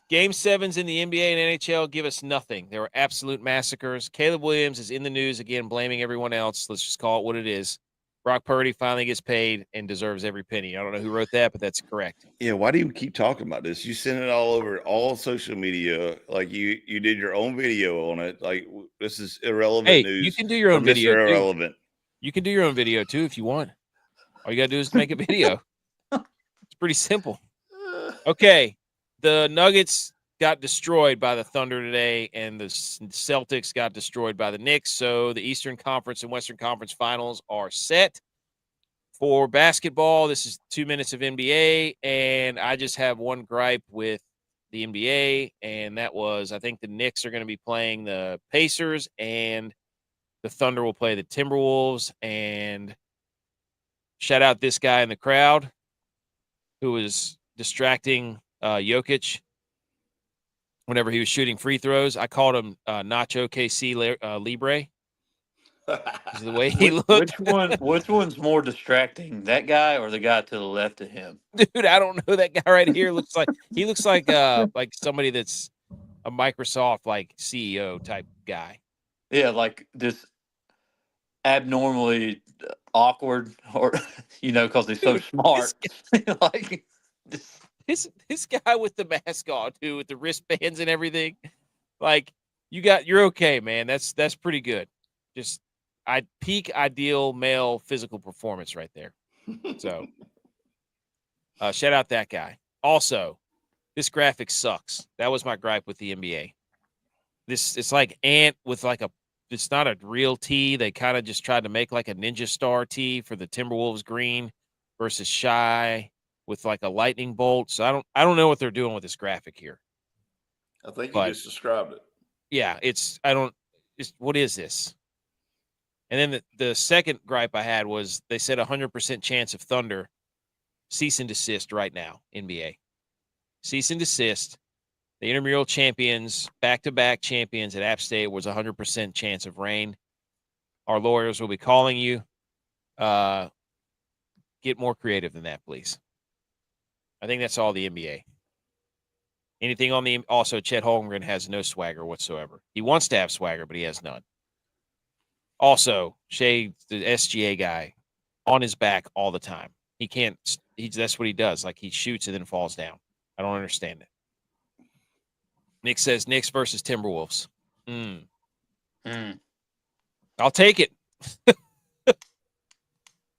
Game 7s in the NBA and NHL give us nothing. There were absolute massacres. Caleb Williams is in the news again, blaming everyone else. Let's just call it what it is. Brock Purdy finally gets paid and deserves every penny. I don't know who wrote that, but that's correct. Yeah, why do you keep talking about this? You send it all over all social media. Like you did your own video on it. Like this is irrelevant news. You can do your own video. Irrelevant. You can do your own video too if you want. All you gotta do is make a video. It's pretty simple. Okay, the Nuggets got destroyed by the Thunder today, and the Celtics got destroyed by the Knicks. So the Eastern Conference and Western Conference finals are set. For basketball, this is 2 minutes of NBA, and I just have one gripe with the NBA, and that was I think the Knicks are going to be playing the Pacers, and the Thunder will play the Timberwolves. And shout out this guy in the crowd who was distracting Jokic whenever he was shooting free throws. I called him Nacho KC Libre. The way he looked. Which one's more distracting, that guy or the guy to the left of him? Dude, I don't know. That guy right here looks like like somebody that's a Microsoft like CEO type guy. Yeah, like this abnormally awkward, or because he's so smart. Like this guy with the mask on, too, with the wristbands and everything. Like, you're okay, man. That's pretty good. Just peak ideal male physical performance right there. So shout out that guy. Also, this graphic sucks. That was my gripe with the NBA. It's like Ant with like it's not a real tee. They kind of just tried to make like a Ninja Star tee for the Timberwolves green versus Shy with like a lightning bolt. So I don't know what they're doing with this graphic here. I think you just described it. Yeah, what is this? And then the second gripe I had was they said 100% chance of Thunder. Cease and desist right now, NBA. Cease and desist. The intramural champions, back-to-back champions at App State was 100% chance of rain. Our lawyers will be calling you. Get more creative than that, please. I think that's all the NBA. Anything on the – also, Chet Holmgren has no swagger whatsoever. He wants to have swagger, but he has none. Also, Shea, the SGA guy, on his back all the time. He can't – that's what he does. Like, he shoots and then falls down. I don't understand it. Nick says Knicks versus Timberwolves. I'll take it.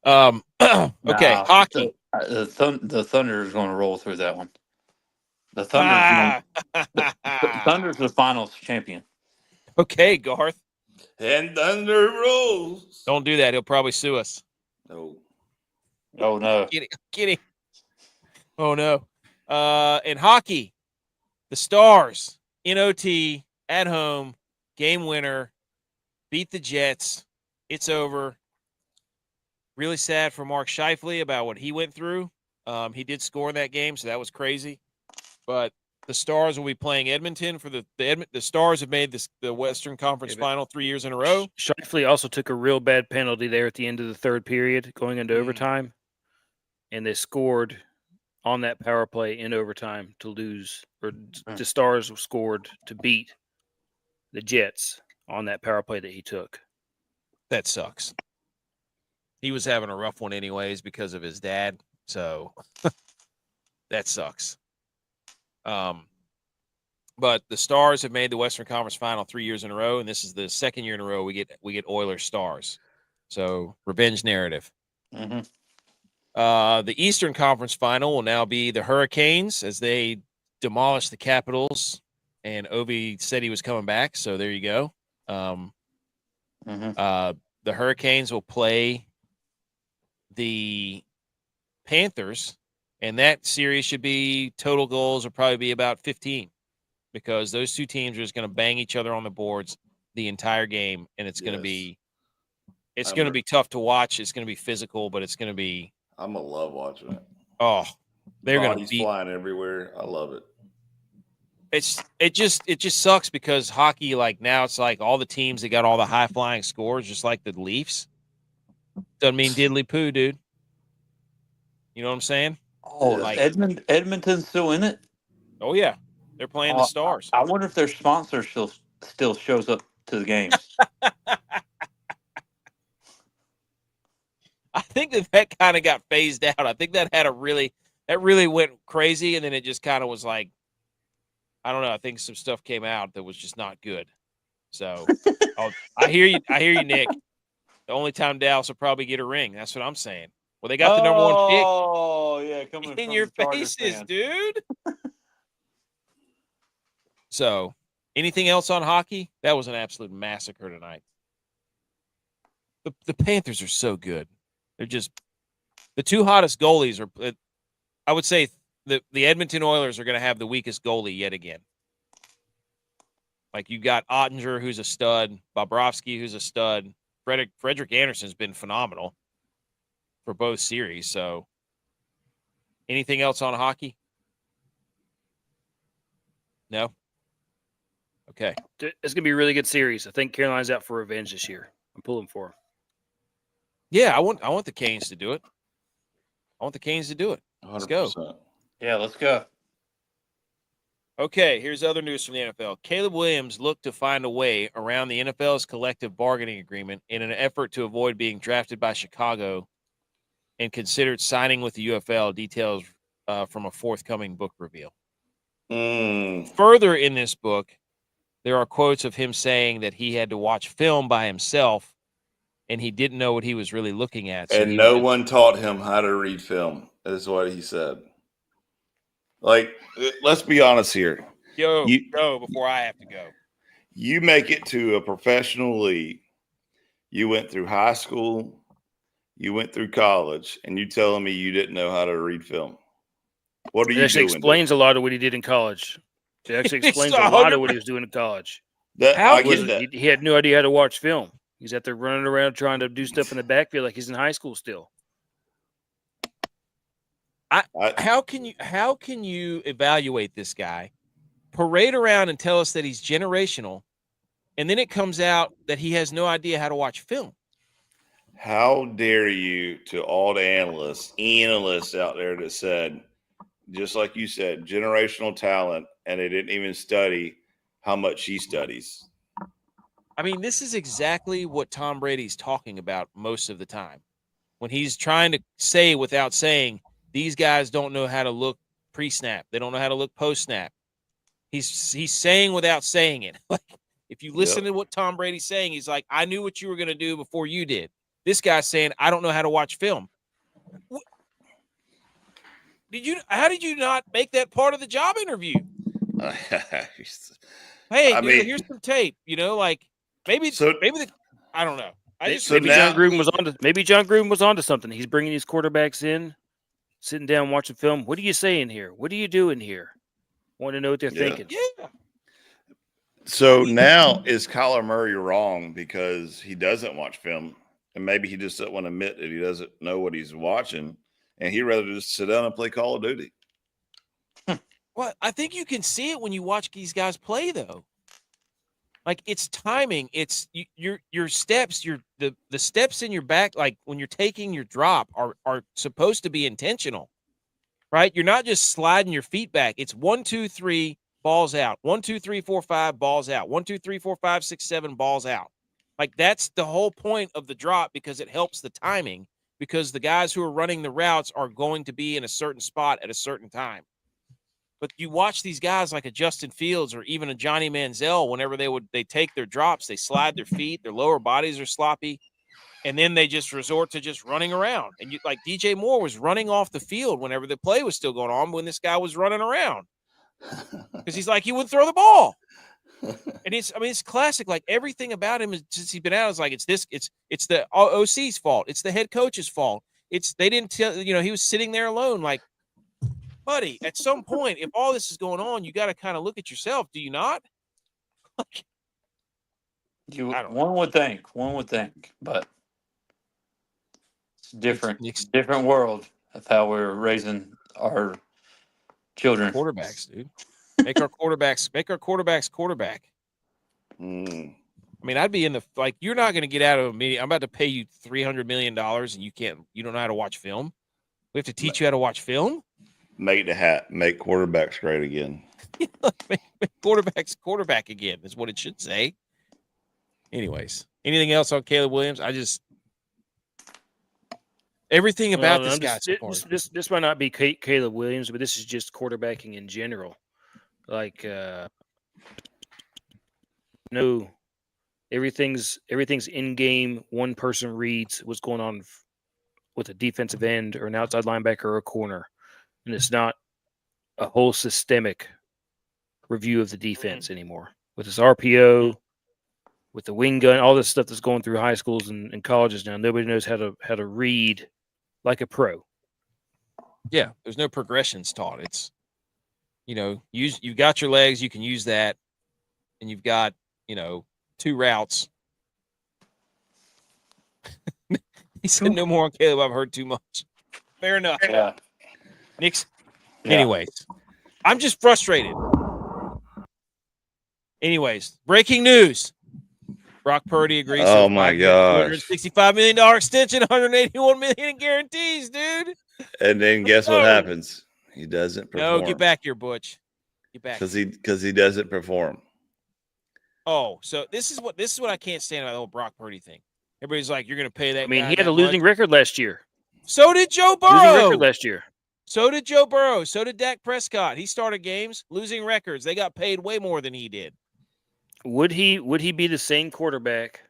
Okay, hockey. The Thunder is going to roll through that one. The Thunder's Thunder's the finals champion. Okay, Garth. And Thunder rolls. Don't do that. He'll probably sue us. No. Oh no. Kidding. Oh no. In hockey, the Stars, NOT, at home, game winner, beat the Jets. It's over. Really sad for Mark Scheifele about what he went through. He did score in that game, so that was crazy. But the Stars will be playing Edmonton for the Stars have made the Western Conference Final 3 years in a row. Scheifele also took a real bad penalty there at the end of the third period, going into overtime, and they scored on that power play in overtime to lose, or the Stars scored to beat the Jets on that power play that he took. That sucks. He was having a rough one anyways because of his dad, so that sucks. But the Stars have made the Western Conference Final 3 years in a row, and this is the second year in a row we get Oilers Stars. So revenge narrative. Mm-hmm. The Eastern Conference Final will now be the Hurricanes as they demolish the Capitals, and Ovi said he was coming back, so there you go. The Hurricanes will play the Panthers, and that series should be total goals will probably be about 15 because those two teams are just going to bang each other on the boards the entire game, and it's going to be tough to watch. It's going to be physical, but it's going to be. I'm gonna love watching it. Oh, they're going to be flying everywhere. I love it. It just sucks because hockey, like now, it's like all the teams that got all the high flying scores, just like the Leafs. Doesn't mean diddly poo, dude. You know what I'm saying? Oh, like Edmonton's still in it? Oh yeah, they're playing the Stars. I wonder if their sponsor still shows up to the games. I think that kind of got phased out. I think that really went crazy, and then it just kind of was like, I don't know. I think some stuff came out that was just not good. So I hear you, Nick. The only time Dallas will probably get a ring. That's what I'm saying. Well, they got the number one pick. Oh yeah, coming in your faces, dude. So, anything else on hockey? That was an absolute massacre tonight. The Panthers are so good. They're just the two hottest goalies are. I would say the Edmonton Oilers are going to have the weakest goalie yet again. Like you got Ottinger, who's a stud, Bobrovsky, who's a stud. Frederick Anderson's been phenomenal for both series. So, anything else on hockey? No. Okay. It's gonna be a really good series. I think Carolina's out for revenge this year. I'm pulling for them. Yeah, I want the Canes to do it. I want the Canes to do it. Let's 100%. go. Yeah, let's go. Okay, here's other news from the NFL. Caleb Williams looked to find a way around the NFL's collective bargaining agreement in an effort to avoid being drafted by Chicago and considered signing with the UFL. Details from a forthcoming book reveal. Further in this book, there are quotes of him saying that he had to watch film by himself and he didn't know what he was really looking at. So and no one taught him how to read film, is what he said. Like, let's be honest here. Go before I have to go. You make it to a professional league. You went through high school. You went through college, and you telling me you didn't know how to read film. What are you doing? It actually explains a lot of what he did in college. It actually explains a lot of what he was doing in college. He had no idea how to watch film. He's out there running around trying to do stuff in the backfield like he's in high school still. How can you evaluate this guy, parade around and tell us that he's generational, and then it comes out that he has no idea how to watch film? How dare you to all the analysts out there that said, just like you said, generational talent, and they didn't even study how much he studies. I mean, this is exactly what Tom Brady's talking about most of the time. When he's trying to say without saying, these guys don't know how to look pre-snap. They don't know how to look post-snap. He's saying without saying it. Like, if you listen to what Tom Brady's saying, he's like, I knew what you were going to do before you did. This guy's saying, I don't know how to watch film. How did you not make that part of the job interview? Hey, here's some tape. I don't know. John Gruden was onto something. He's bringing these quarterbacks in, sitting down watching film. What are you saying here? What are you doing here? Want to know what they're thinking. Yeah. So now is Kyler Murray wrong because he doesn't watch film, and maybe he just doesn't want to admit that he doesn't know what he's watching, and he'd rather just sit down and play Call of Duty? Well, I think you can see it when you watch these guys play, though. Like, it's timing. It's your steps. The steps in your back, like when you're taking your drop, are supposed to be intentional, right? You're not just sliding your feet back. It's 1, 2, 3, balls out. 1, 2, 3, 4, 5, balls out. 1, 2, 3, 4, 5, 6, 7, balls out. Like, that's the whole point of the drop, because it helps the timing, because the guys who are running the routes are going to be in a certain spot at a certain time. But you watch these guys like a Justin Fields or even a Johnny Manziel, whenever they take their drops, they slide their feet, their lower bodies are sloppy, and then they just resort to just running around. And like DJ Moore was running off the field whenever the play was still going on when this guy was running around, because he's like, he wouldn't throw the ball. And it's classic. Like, everything about him since he's been out is like, it's the OC's fault. It's the head coach's fault. They didn't tell, he was sitting there alone. Like, buddy, at some point, if all this is going on, you got to kind of look at yourself. Do you not? One would think, but it's different world of how we're raising our children. Quarterbacks, dude. Make our quarterbacks quarterback. I mean, I'd be you're not going to get out of a meeting. I'm about to pay you $300 million and you don't know how to watch film. We have to teach you how to watch film. Make quarterbacks great again. Make quarterbacks quarterback again is what it should say. Anyways, anything else on Caleb Williams? Everything about this guy. This might not be Caleb Williams, but this is just quarterbacking in general. Like, everything's in game. One person reads what's going on with a defensive end or an outside linebacker or a corner. And it's not a whole systemic review of the defense anymore. With this RPO, with the wing gun, all this stuff that's going through high schools and colleges now, nobody knows how to read like a pro. Yeah, there's no progressions taught. It's, you've got your legs, you can use that, and you've got, 2 routes. He said no more on Caleb. I've heard too much. Fair enough. Yeah. Nick's. Yeah. Anyways, I'm just frustrated. Anyways, breaking news. Brock Purdy agrees. Oh my gosh. $265 million extension, $181 million in guarantees, dude. And then guess what happens? He doesn't perform. No, get back here, Butch. Get back. Because he doesn't perform. Oh, so this is what I can't stand about the whole Brock Purdy thing. Everybody's like, you're going to pay that. I mean, guy he had that a losing much? record last year. So did Joe Losing record Burrow. last year. So did Joe Burrow. So did Dak Prescott. He started games losing records. They got paid way more than he did. Would he be the same quarterback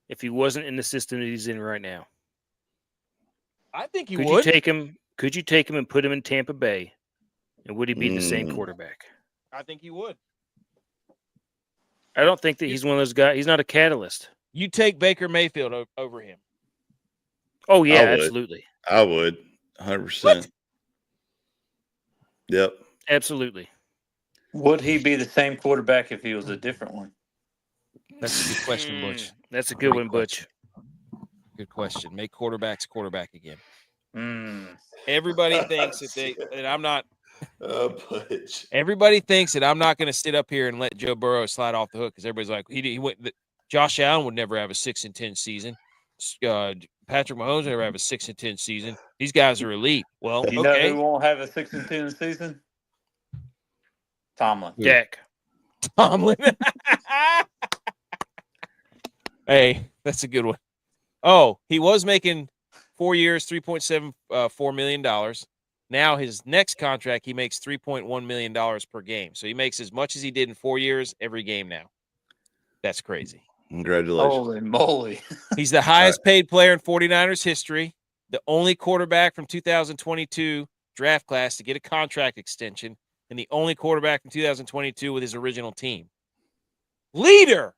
if he wasn't in the system that he's in right now? I think he Could would. you take him? Could you take him and put him in Tampa Bay, and would he be the same quarterback? I think he would. I don't think that he's one of those guys. He's not a catalyst. You take Baker Mayfield over him. Oh yeah, I would. absolutely. I would 100%. Yep. Absolutely. Would he be the same quarterback if he was a different one? That's a good question, Butch. That's a good one, Butch. Good question. Make quarterbacks quarterback again. Mm. Everybody thinks that I'm not. Butch. Everybody thinks that I'm not going to sit up here and let Joe Burrow slide off the hook because everybody's like he went. Josh Allen would never have a 6-10 season. Patrick Mahomes would never have a 6-10 season. These guys are elite. Well, You know who won't have a 6-10 season? Tomlin. Dak. Tomlin. Hey, that's a good one. Oh, he was making 4 years, $3.74 million. Now his next contract, he makes $3.1 million per game. So he makes as much as he did in 4 years every game now. That's crazy. Congratulations. Holy moly. He's the highest paid player in 49ers history, the only quarterback from 2022 draft class to get a contract extension, and the only quarterback from 2022 with his original team. Leader.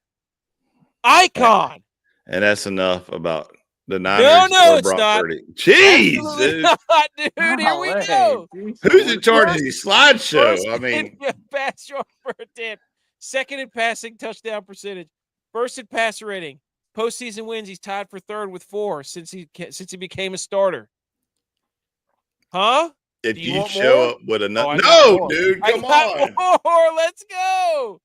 Icon. And that's enough about the Niners. No, or it's Brock not. Purdy. Jeez, dude. Not, dude. Here we go. Who's in charge of the slideshow? I mean, pass yard for a 10. Second in passing touchdown percentage. First in passer rating. Postseason wins. He's tied for third with 4 since he became a starter. Huh? if you you want show more? up with Oh, another, I got no, more. dude, I come got on. more. Let's go.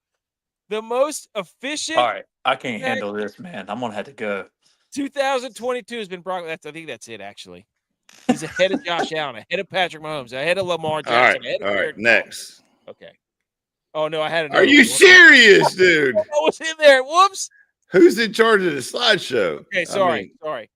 The most efficient. All right. I can't handle this, man. I'm going to have to go. 2022 has been Brock. I think that's it, actually. He's ahead of Josh Allen, ahead of Patrick Mahomes, ahead of Lamar Jackson. All right, next. Okay. Oh, no, I had another Are you one. serious, dude? I was in there. Whoops. Who's in charge of the slideshow? Okay, sorry. Sorry.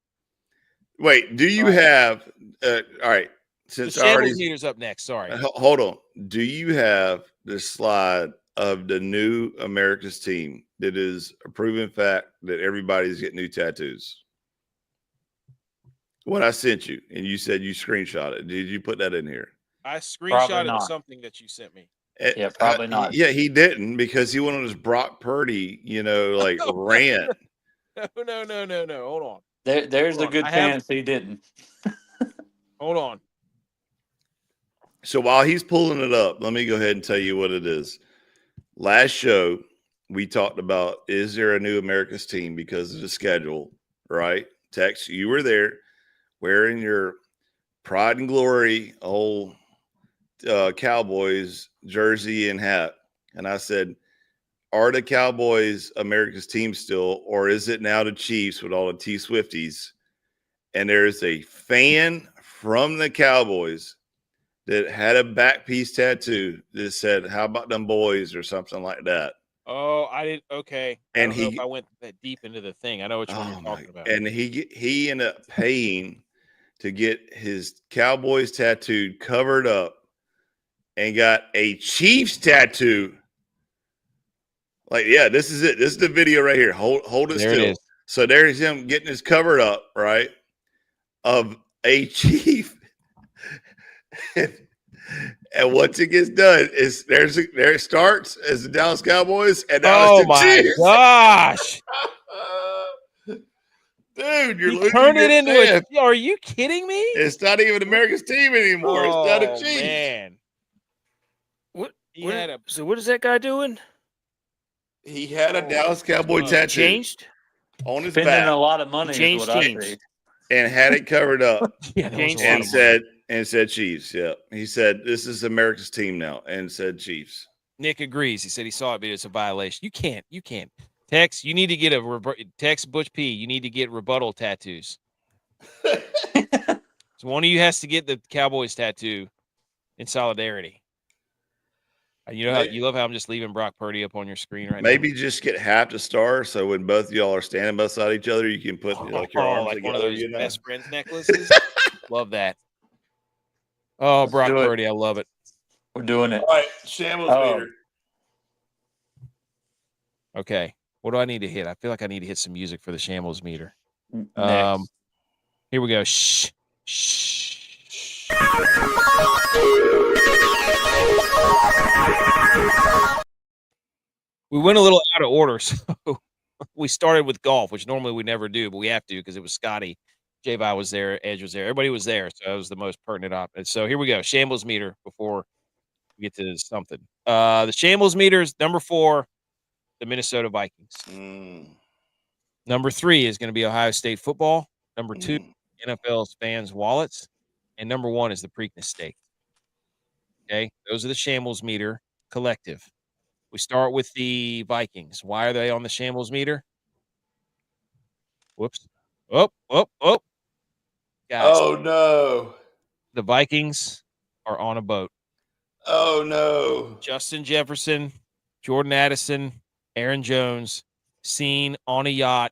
Wait, do you have all right, The since I already Shambles Meter's up next. Sorry. hold on. Do you have the slide of the new America's team that is a proven fact that everybody's getting new tattoos? What I sent you, and you said you screenshot it. Did you put that in here? I screenshotted not. something that you sent me. Yeah, probably not. Yeah, he didn't because he went on his Brock Purdy, like rant. No. Hold on. There's Hold a on. good I have- chance he didn't. Hold on. So while he's pulling it up, let me go ahead and tell you what it is. Last show, we talked about, is there a new America's team because of the schedule, right? Tex, you were there wearing your pride and glory old Cowboys jersey and hat. And I said, are the Cowboys America's team still, or is it now the Chiefs with all the T-Swifties? And there's a fan from the Cowboys that had a back piece tattoo that said, how about them boys, or something like that. Oh, I didn't. Okay. And I don't know if I went that deep into the thing. I know which one you're talking about. And he ended up paying to get his Cowboys tattooed, covered up, and got a Chiefs tattoo. Like, yeah, this is it. This is the video right here. Hold it There still. it is. So there's him getting his covered up, right, of a Chief. And once it gets done, there it starts as the Dallas Cowboys, and now it's the Chiefs. Gosh. Dude, you're He losing turned it your into fan. Are you kidding me? It's not even America's team anymore. It's not a Oh, Chiefs. man. So what is that guy doing? He had a Dallas Cowboy tattoo Changed? on his Spending back a lot of money is Changed what I teams. see. and had it covered up Yeah, that was a lot and of money. said Chiefs. Yeah. He said, this is America's team now, and said Chiefs. Nick agrees. He said he saw it, but it's a violation. You can't. Tex, you need to get Tex Butch P. You need to get rebuttal tattoos. So one of you has to get the Cowboys tattoo in solidarity. You know how you love how I'm just leaving Brock Purdy up on your screen right Maybe just get half the star, so when both of y'all are standing beside each other, you can put like your arms like together. one of those you know? best friends necklaces. Love that. Oh, Let's Brock do it. Purdy, I love it. We're doing it. All right, Shambles Meter. Okay, what do I need to hit? I feel like I need to hit some music for the Shambles Meter. Next. Here we go. Shh. We went a little out of order, so we started with golf, which normally we never do, but we have to because it was Scottie. J.U.Y.S was there, Edge was there, everybody was there, so that was the most pertinent option. So here we go, Shambles Meter before we get to something. The Shambles Meter is number 4, the Minnesota Vikings. Number 3 is going to be Ohio State football. Number 2, NFL fans' wallets, and number 1 is the Preakness Stakes. Okay, those are the Shambles Meter collective. We start with the Vikings. Why are they on the Shambles Meter? Whoops. Oh. Guys. Oh, no. The Vikings are on a boat. Oh, no. Justin Jefferson, Jordan Addison, Aaron Jones, seen on a yacht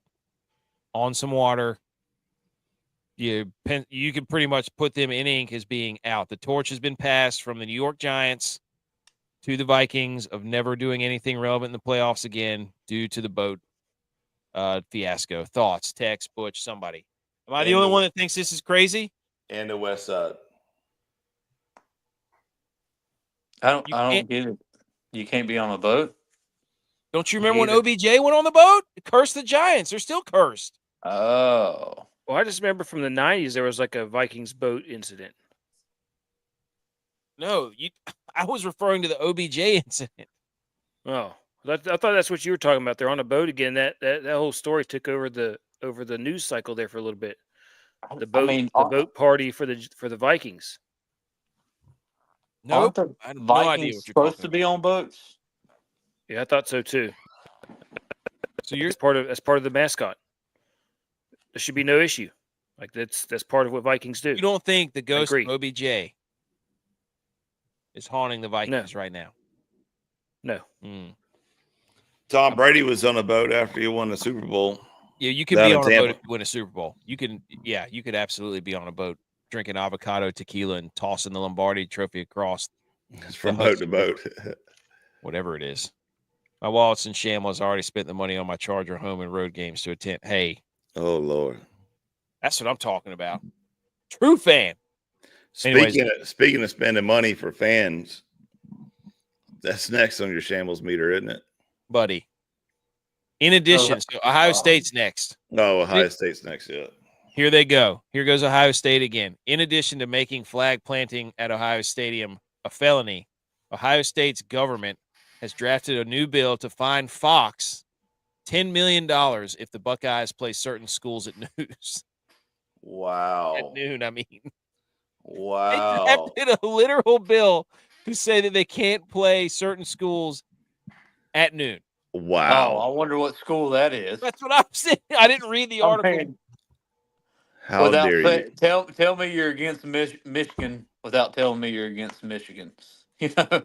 on some water. You can pretty much put them in ink as being out. The torch has been passed from the New York Giants to the Vikings of never doing anything relevant in the playoffs again due to the boat fiasco. Thoughts, text, Butch, somebody. Am I the only one that thinks this is crazy? And the West Side. I don't get it. You can't be on a boat? Don't you remember when OBJ went on the boat? It cursed the Giants. They're still cursed. Oh. Well, I just remember from the 90s there was like a Vikings boat incident. No, I was referring to the OBJ incident. Oh, I thought that's what you were talking about. They're on a boat again. That whole story took over the news cycle there for a little bit. The boat party for the Vikings. Nope, Aren't I have the no idea Vikings what you're supposed talking to be on boats? Yeah, I thought so too. So you're as part of the mascot. There should be no issue. Like that's part of what Vikings do. You don't think the ghost of OBJ is haunting the Vikings right now? No. Tom Brady was on a boat after he won the Super Bowl. Yeah, you could be on a boat if you win a Super Bowl. You could absolutely be on a boat drinking avocado tequila and tossing the Lombardi trophy across from boat to boat. Whatever it is. My wallet's in shambles. I already spent the money on my Charger home and road games to attend. Hey. Oh, Lord. That's what I'm talking about. True fan. Speaking of spending money for fans, that's next on your Shambles Meter, isn't it? Buddy. In addition, so Ohio State's next. Oh, Ohio State's next, yeah. Here they go. Here goes Ohio State again. In addition to making flag planting at Ohio Stadium a felony, Ohio State's government has drafted a new bill to fine Fox $10 million if the Buckeyes play certain schools at news. Wow. At noon, I mean. Wow. They drafted a literal bill to say that they can't play certain schools at noon. Wow. Oh, I wonder what school that is. That's what I'm saying. I didn't read the article. How dare you? Tell me you're against Michigan without telling me you're against Michigan. You know,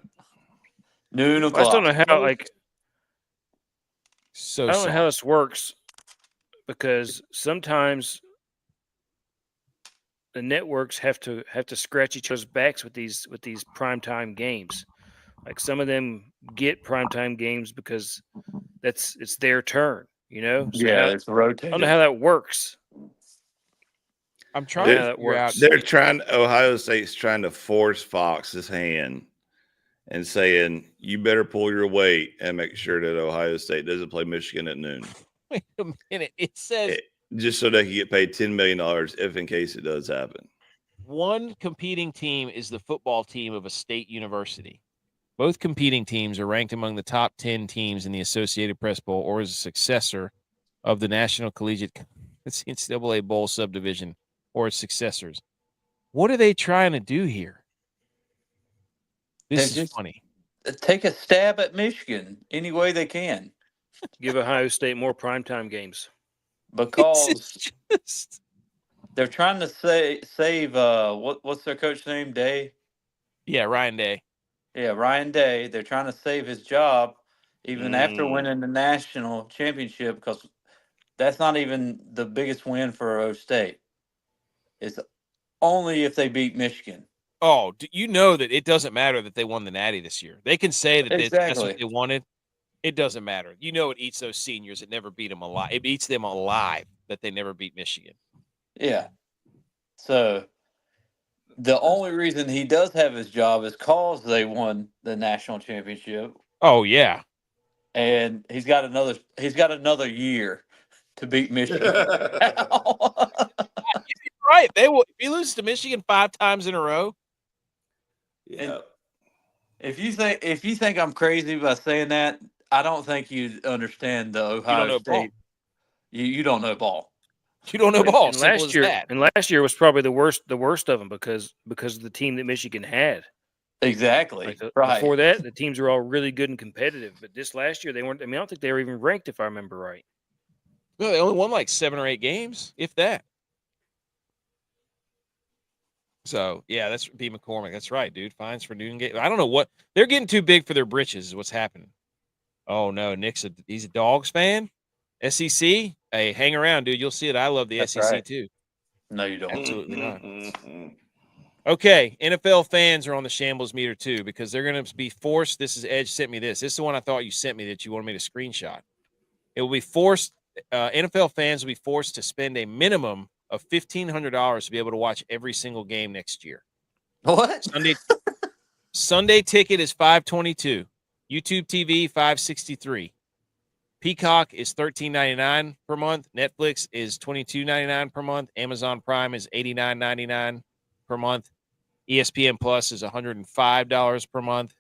noon o'clock. I still don't know how. I don't know how this works because sometimes the networks have to scratch each other's backs with these primetime games. Like some of them get primetime games because it's their turn, you know? So it's rotated. I don't know how that works. I'm trying to figure out. Ohio State's trying to force Fox's hand and saying, you better pull your weight and make sure that Ohio State doesn't play Michigan at noon. Wait a minute. It says just so they can get paid $10 million if in case it does happen. One competing team is the football team of a state university. Both competing teams are ranked among the top 10 teams in the Associated Press Bowl or as a successor of the National Collegiate NCAA Bowl subdivision or its successors. What are they trying to do here? This is funny. Take a stab at Michigan any way they can. Give Ohio State more primetime games. Because they're trying to save what's their coach name? Day? Yeah, Ryan Day. Yeah, Ryan Day. They're trying to save his job even after winning the national championship, because that's not even the biggest win for O State. It's only if they beat Michigan. Oh, you know that it doesn't matter that they won the Natty this year. They can say that that's what they wanted. It doesn't matter. You know, it eats those seniors. It never beat them alive. It eats them alive that they never beat Michigan. Yeah. So the only reason he does have his job is because they won the national championship. Oh yeah, and he's got another year to beat Michigan. Right. They will. If you lose to Michigan 5 times in a row. Yeah. If you think I'm crazy by saying that, I don't think you understand the Ohio State. You don't know ball. You don't know ball. And Simple as that. And last year was probably the worst of them because of the team that Michigan had. Exactly. Right. Before that, the teams were all really good and competitive. But this last year, they weren't. I mean, I don't think they were even ranked, if I remember right. No, they only won like 7 or 8 games, if that. So, yeah, that's B. McCormick. That's right, dude. Fines for Newton. I don't know what. They're getting too big for their britches is what's happening. Oh, no. He's a Dogs fan? SEC? Hey, hang around, dude. You'll see it. I love the SEC, too. No, you don't. Absolutely not. Okay, NFL fans are on the Shambles Meter, too, because they're going to be forced. This is Edge sent me this. This is the one I thought you sent me that you wanted me to screenshot. It will be forced. NFL fans will be forced to spend a minimum of $1,500 to be able to watch every single game next year. What? Sunday ticket is $522. YouTube TV $563. Peacock is $13.99 per month. Netflix is $22.99 per month. Amazon Prime is $89.99 per month. ESPN Plus is $105 per month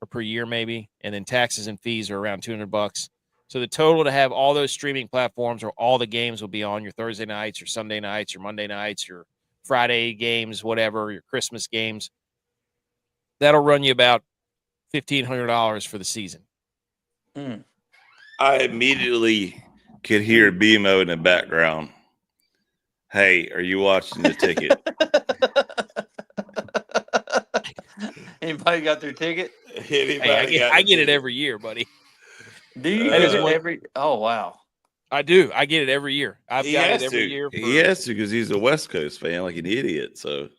or per year maybe, and then taxes and fees are around $200. So the total to have all those streaming platforms or all the games will be on your Thursday nights, your Sunday nights, your Monday nights, your Friday games, whatever, your Christmas games. That'll run you about $1,500 for the season. I immediately could hear BMO in the background. Hey, are you watching the ticket? Anybody got their ticket? I get it every year, buddy. Do you get it every? Oh wow! I do. I get it every year. I've got it every year. He has to because he's a West Coast fan, like an idiot. So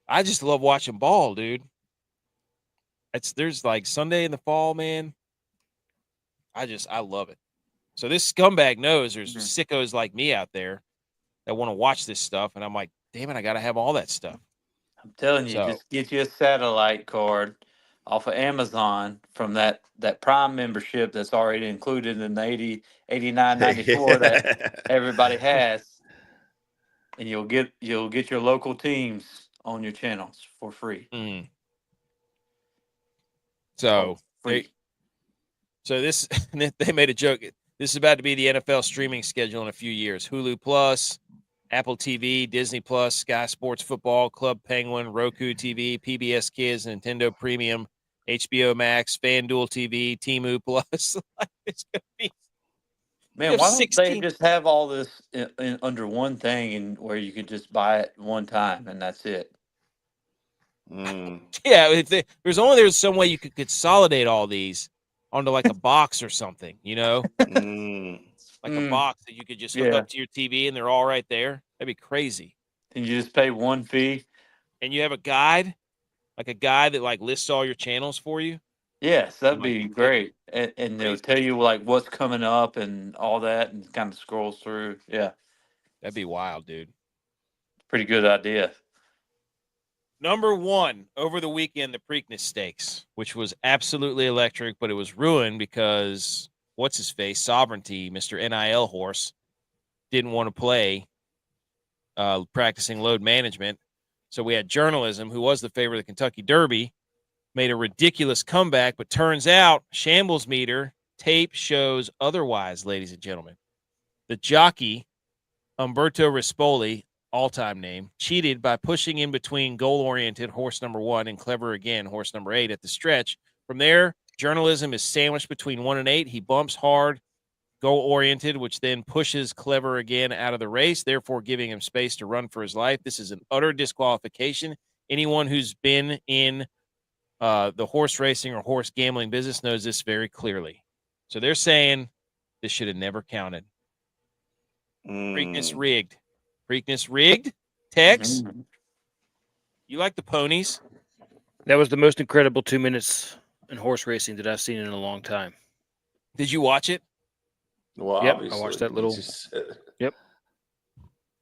I just love watching ball, dude. There's like Sunday in the fall, man. I love it. So this scumbag knows there's sickos like me out there that want to watch this stuff, and I'm like, damn it, I got to have all that stuff. I'm telling you, just get you a satellite card off of Amazon from that Prime membership that's already included in the $89.94 that everybody has, and you'll get your local teams on your channels for free. So this they made a joke. This is about to be the NFL streaming schedule in a few years. Hulu Plus, Apple TV, Disney Plus, Sky Sports Football, Club Penguin, Roku TV, PBS Kids, Nintendo Premium, HBO Max, FanDuel TV, Temu Plus. It's gonna be. Man, why don't they just have all this in under one thing, and where you could just buy it one time and that's it? Yeah, there's some way you could consolidate all these onto like a box or something, you know, like a box that you could just hook up to your TV and they're all right there. That'd be crazy. And you just pay one fee, and you have a guide, like a guide that like lists all your channels for you. Yes, that'd be great, and they'll tell you like what's coming up and all that, and kind of scrolls through. Yeah, that'd be wild, dude. Pretty good idea. Number 1 over the weekend, the Preakness Stakes, which was absolutely electric, but it was ruined because what's his face, Sovereignty, Mr. NIL horse, didn't want to play practicing load management. So we had Journalism, who was the favorite of the Kentucky Derby, made a ridiculous comeback, but turns out Shambles Meter tape shows otherwise, ladies and gentlemen. The jockey, Umberto Rispoli, all-time name, cheated by pushing in between goal-oriented horse number 1 and Clever Again, horse number 8 at the stretch. From there, Journalism is sandwiched between 1 and 8. He bumps hard, goal-oriented, which then pushes Clever Again out of the race, therefore giving him space to run for his life. This is an utter disqualification. Anyone who's been in the horse racing or horse gambling business knows this very clearly. So they're saying this should have never counted. Preakness rigged. Preakness rigged. Tex, you like the ponies? That was the most incredible 2 minutes in horse racing that I've seen in a long time. Did you watch it? Well, Yep, obviously, I watched that little. Yep.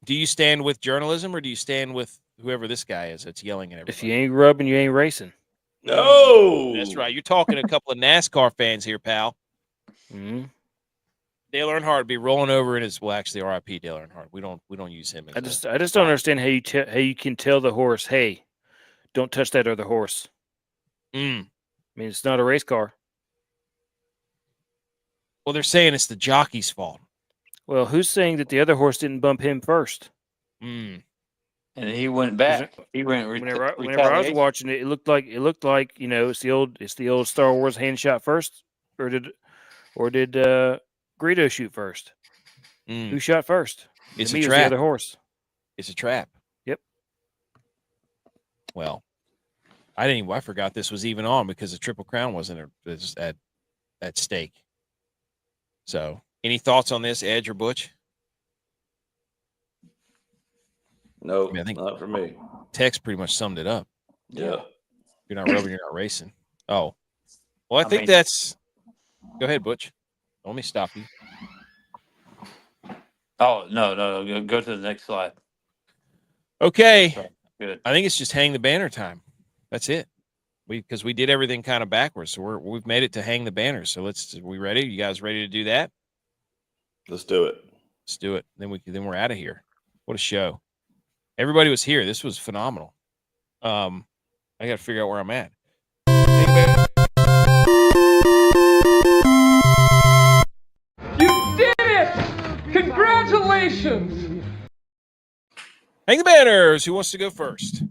Do you stand with journalism or do you stand with whoever this guy is that's yelling at everybody? If you ain't rubbing, you ain't racing. No, That's right. You're talking to a couple of NASCAR fans here, pal. Mm-hmm. Dale Earnhardt be rolling over in his. Well, actually, R.I.P. Dale Earnhart. We don't use him. I just don't understand how you can tell the horse, hey, don't touch that other horse. I mean, it's not a race car. Well, they're saying it's the jockey's fault. Well, who's saying that the other horse didn't bump him first? And he went back. He went. Whenever I was watching it, it looked like it's the old Star Wars hand shot first, or did Greedo shoot first? Who shot first? It's to a me, trap. It was the other horse. It's a trap. Yep. Well, I forgot this was even on because the Triple Crown wasn't at stake. So, any thoughts on this, Edge or Butch? no, I think not for me. Tex pretty much summed it up. Yeah. If you're not rubbing, you're not racing. Oh, well, I think that's. Go ahead, Butch. Let me stop you. Oh no! Go to the next slide. Okay. Good. I think it's just hang the banner time. That's it. Because we did everything kind of backwards, so we've made it to hang the banner. So we ready? You guys ready to do that? Let's do it. Let's do it. Then we're out of here. What a show! Everybody was here. This was phenomenal. I got to figure out where I'm at. You did it! Congratulations! Hang the banners. Who wants to go first?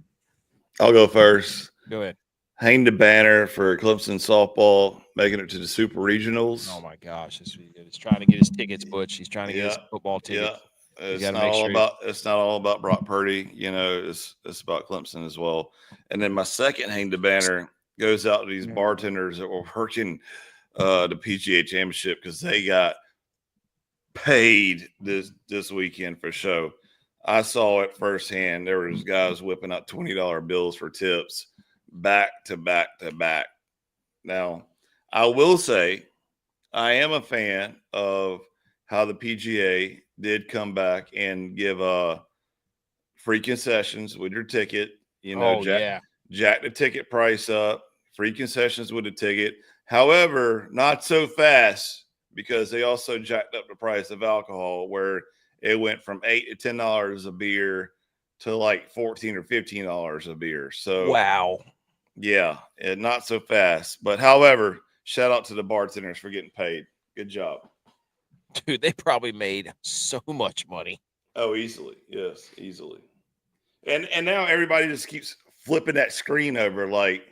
I'll go first. Go ahead. Hang the banner for Clemson softball making it to the Super Regionals. Oh my gosh, it's trying to get his tickets, Butch. He's trying to get his football tickets. Yeah, it's not all about Brock Purdy. It's about Clemson as well. And then my second hang the banner goes out to these bartenders that were working the PGA Championship because they got paid this weekend for show. I saw it firsthand. There was guys whipping out $20 bills for tips back to back to back. Now, I will say I am a fan of how the PGA did come back and give free concessions with your ticket. Jack the ticket price up, free concessions with the ticket. However, not so fast because they also jacked up the price of alcohol where it went from $8 to $10 a beer to like $14 or $15 a beer. So wow. Yeah, and not so fast. But however, shout out to the bartenders for getting paid. Good job. Dude, they probably made so much money. Oh, easily. Yes, easily. And now everybody just keeps flipping that screen over like,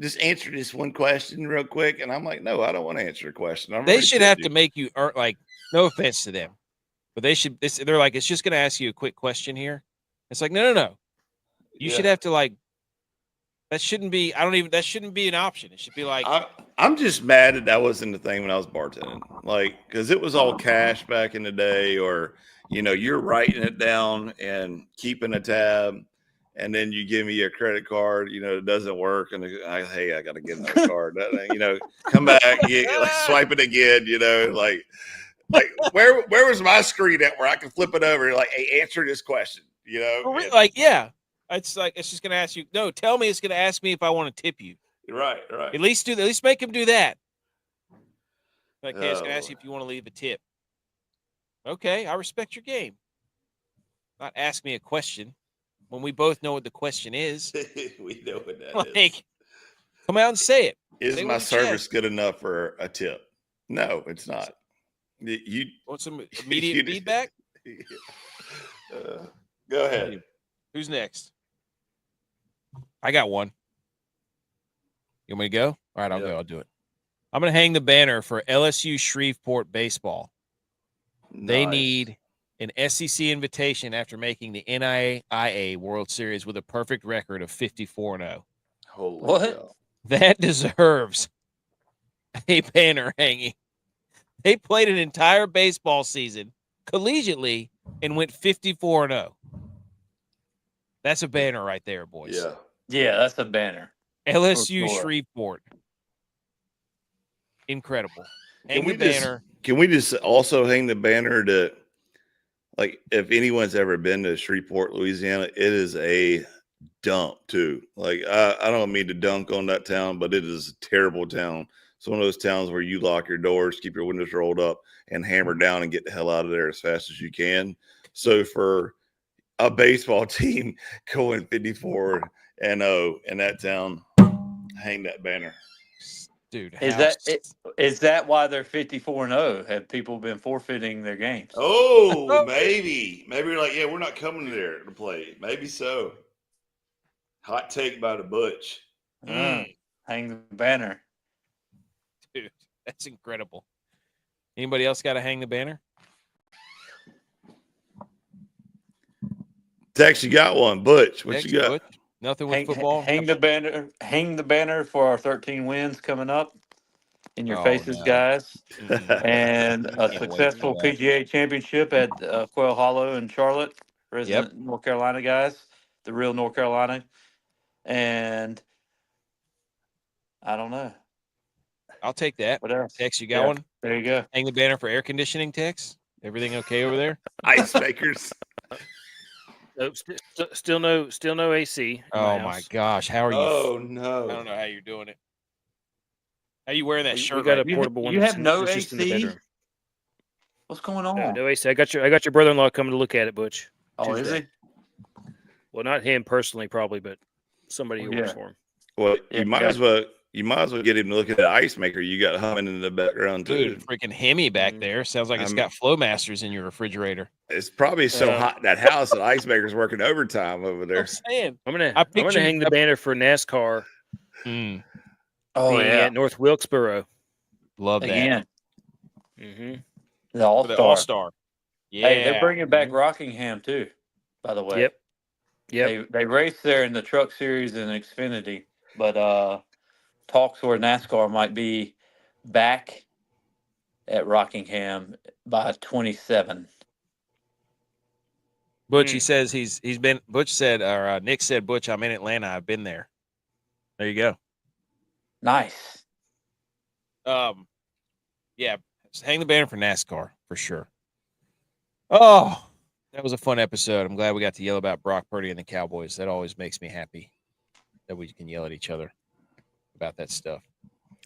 just answer this one question real quick. And I'm like, no, I don't want to answer a question. They should have to make you earn, like, no offense to them, but they're like, it's just going to ask you a quick question here. It's like, no. You should have to like, that shouldn't be an option. It should be like, I'm just mad that wasn't the thing when I was bartending. Like, because it was all cash back in the day, or, you're writing it down and keeping a tab. And then you give me your credit card, it doesn't work. And I got to get another card. Come back, swipe it again, like where was my screen at where I can flip it over? Like, hey, answer this question, Like, yeah. It's like, it's just going to ask you. No, tell me it's going to ask me if I want to tip you. Right. At least make him do that. Like, hey, it's going to ask you if you want to leave a tip. Okay, I respect your game. Not ask me a question when we both know what the question is. We know what that is. Come out and say it. Is my service good enough for a tip? No, it's not. You want some immediate feedback? Go ahead. Who's next? I got one. You want me to go? All right, I'll go. I'll do it. I'm going to hang the banner for LSU Shreveport baseball. Nice. They need an SEC invitation after making the NAIA World Series with a perfect record of 54-0. Holy what? Cow. that deserves a banner hanging. They played an entire baseball season collegiately and went 54-0. That's a banner right there, boys. Yeah. Yeah, that's a banner. LSU sure. Shreveport. Incredible. Can we just also hang the banner to, like, if anyone's ever been to Shreveport, Louisiana, it is a dump too. Like, I don't mean to dunk on that town, but it is a terrible town. It's one of those towns where you lock your doors, keep your windows rolled up, and hammer down and get the hell out of there as fast as you can. So for a baseball team going 54-0 in that town, hang that banner. Dude, is that why they're 54-0? Have people been forfeiting their games? Oh, maybe you're like, yeah, we're not coming there to play. Maybe so. Hot take by the Butch. Hang the banner. Dude, that's incredible. Anybody else got to hang the banner? Tex, you got one. Butch, what you got? Butch? Nothing with football. Hang the banner. Hang the banner for our 13 wins coming up. In your faces, guys. And a successful PGA Championship at Quail Hollow in Charlotte, resident North Carolina guys, the real North Carolina. And I don't know. I'll take that. What else? Tex, you got one? There you go. Hang the banner for air conditioning, Tex. Everything okay over there? Ice makers. Nope, still no AC. Oh my gosh, how are you? Oh no, I don't know how you're doing it. How you wearing that shirt? We got a portable one. You have no AC? In the bedroom. What's going on? No AC. I got your brother-in-law coming to look at it, Butch. Oh, Tuesday. Is he? Well, not him personally, probably, but somebody who works for him. Well, you might as well get him to look at the ice maker you got humming in the background too. Dude, freaking Hemi back there. Sounds like it's got Flowmasters in your refrigerator. It's probably so hot in that house that ice maker's working overtime over there. I'm saying. I'm gonna hang the banner for NASCAR. Oh yeah, at North Wilkesboro. Love that. Again. Mm-hmm. The All-Star. Yeah. Hey, they're bringing back Rockingham too. By the way. Yep. They race there in the Truck Series and Xfinity, but talks where NASCAR might be back at Rockingham by 27. Butch, he says he's been. Butch said, or Nick said, Butch, I'm in Atlanta. I've been there. There you go. Nice. Yeah, hang the banner for NASCAR for sure. Oh, that was a fun episode. I'm glad we got to yell about Brock Purdy and the Cowboys. That always makes me happy that we can yell at each other about that stuff.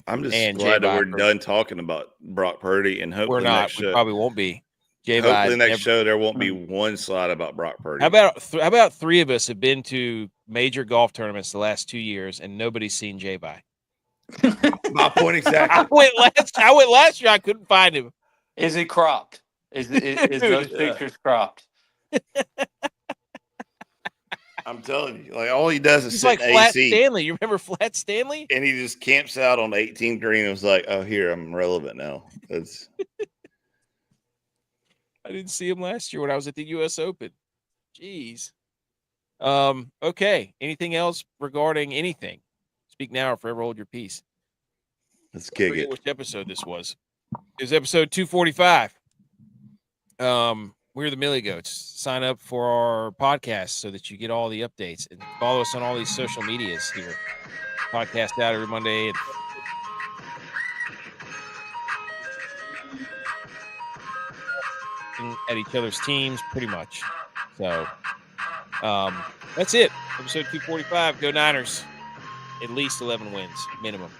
I'm just glad that we're done talking about Brock Purdy, and hopefully we're not. We probably won't be. Hopefully next show there won't be one slide about Brock Purdy. How about three of us have been to major golf tournaments the last 2 years and nobody's seen J.U.Y.S? My point exactly. I went last year. I couldn't find him. Is he cropped? Is those pictures cropped? I'm telling you, like all he does is He's sit like in Flat AC. Stanley. You remember Flat Stanley? And he just camps out on the 18th green and was like, "Oh, here I'm relevant now." That's. I didn't see him last year when I was at the U.S. Open. Jeez. Okay. Anything else regarding anything? Speak now or forever hold your peace. Let's kick it. Which episode this was? It was episode 245. We're the Millie Goats. Sign up for our podcast so that you get all the updates and follow us on all these social medias here. Podcast out every Monday. And at each other's teams, pretty much. So that's it. Episode 245. Go Niners. At least 11 wins, minimum.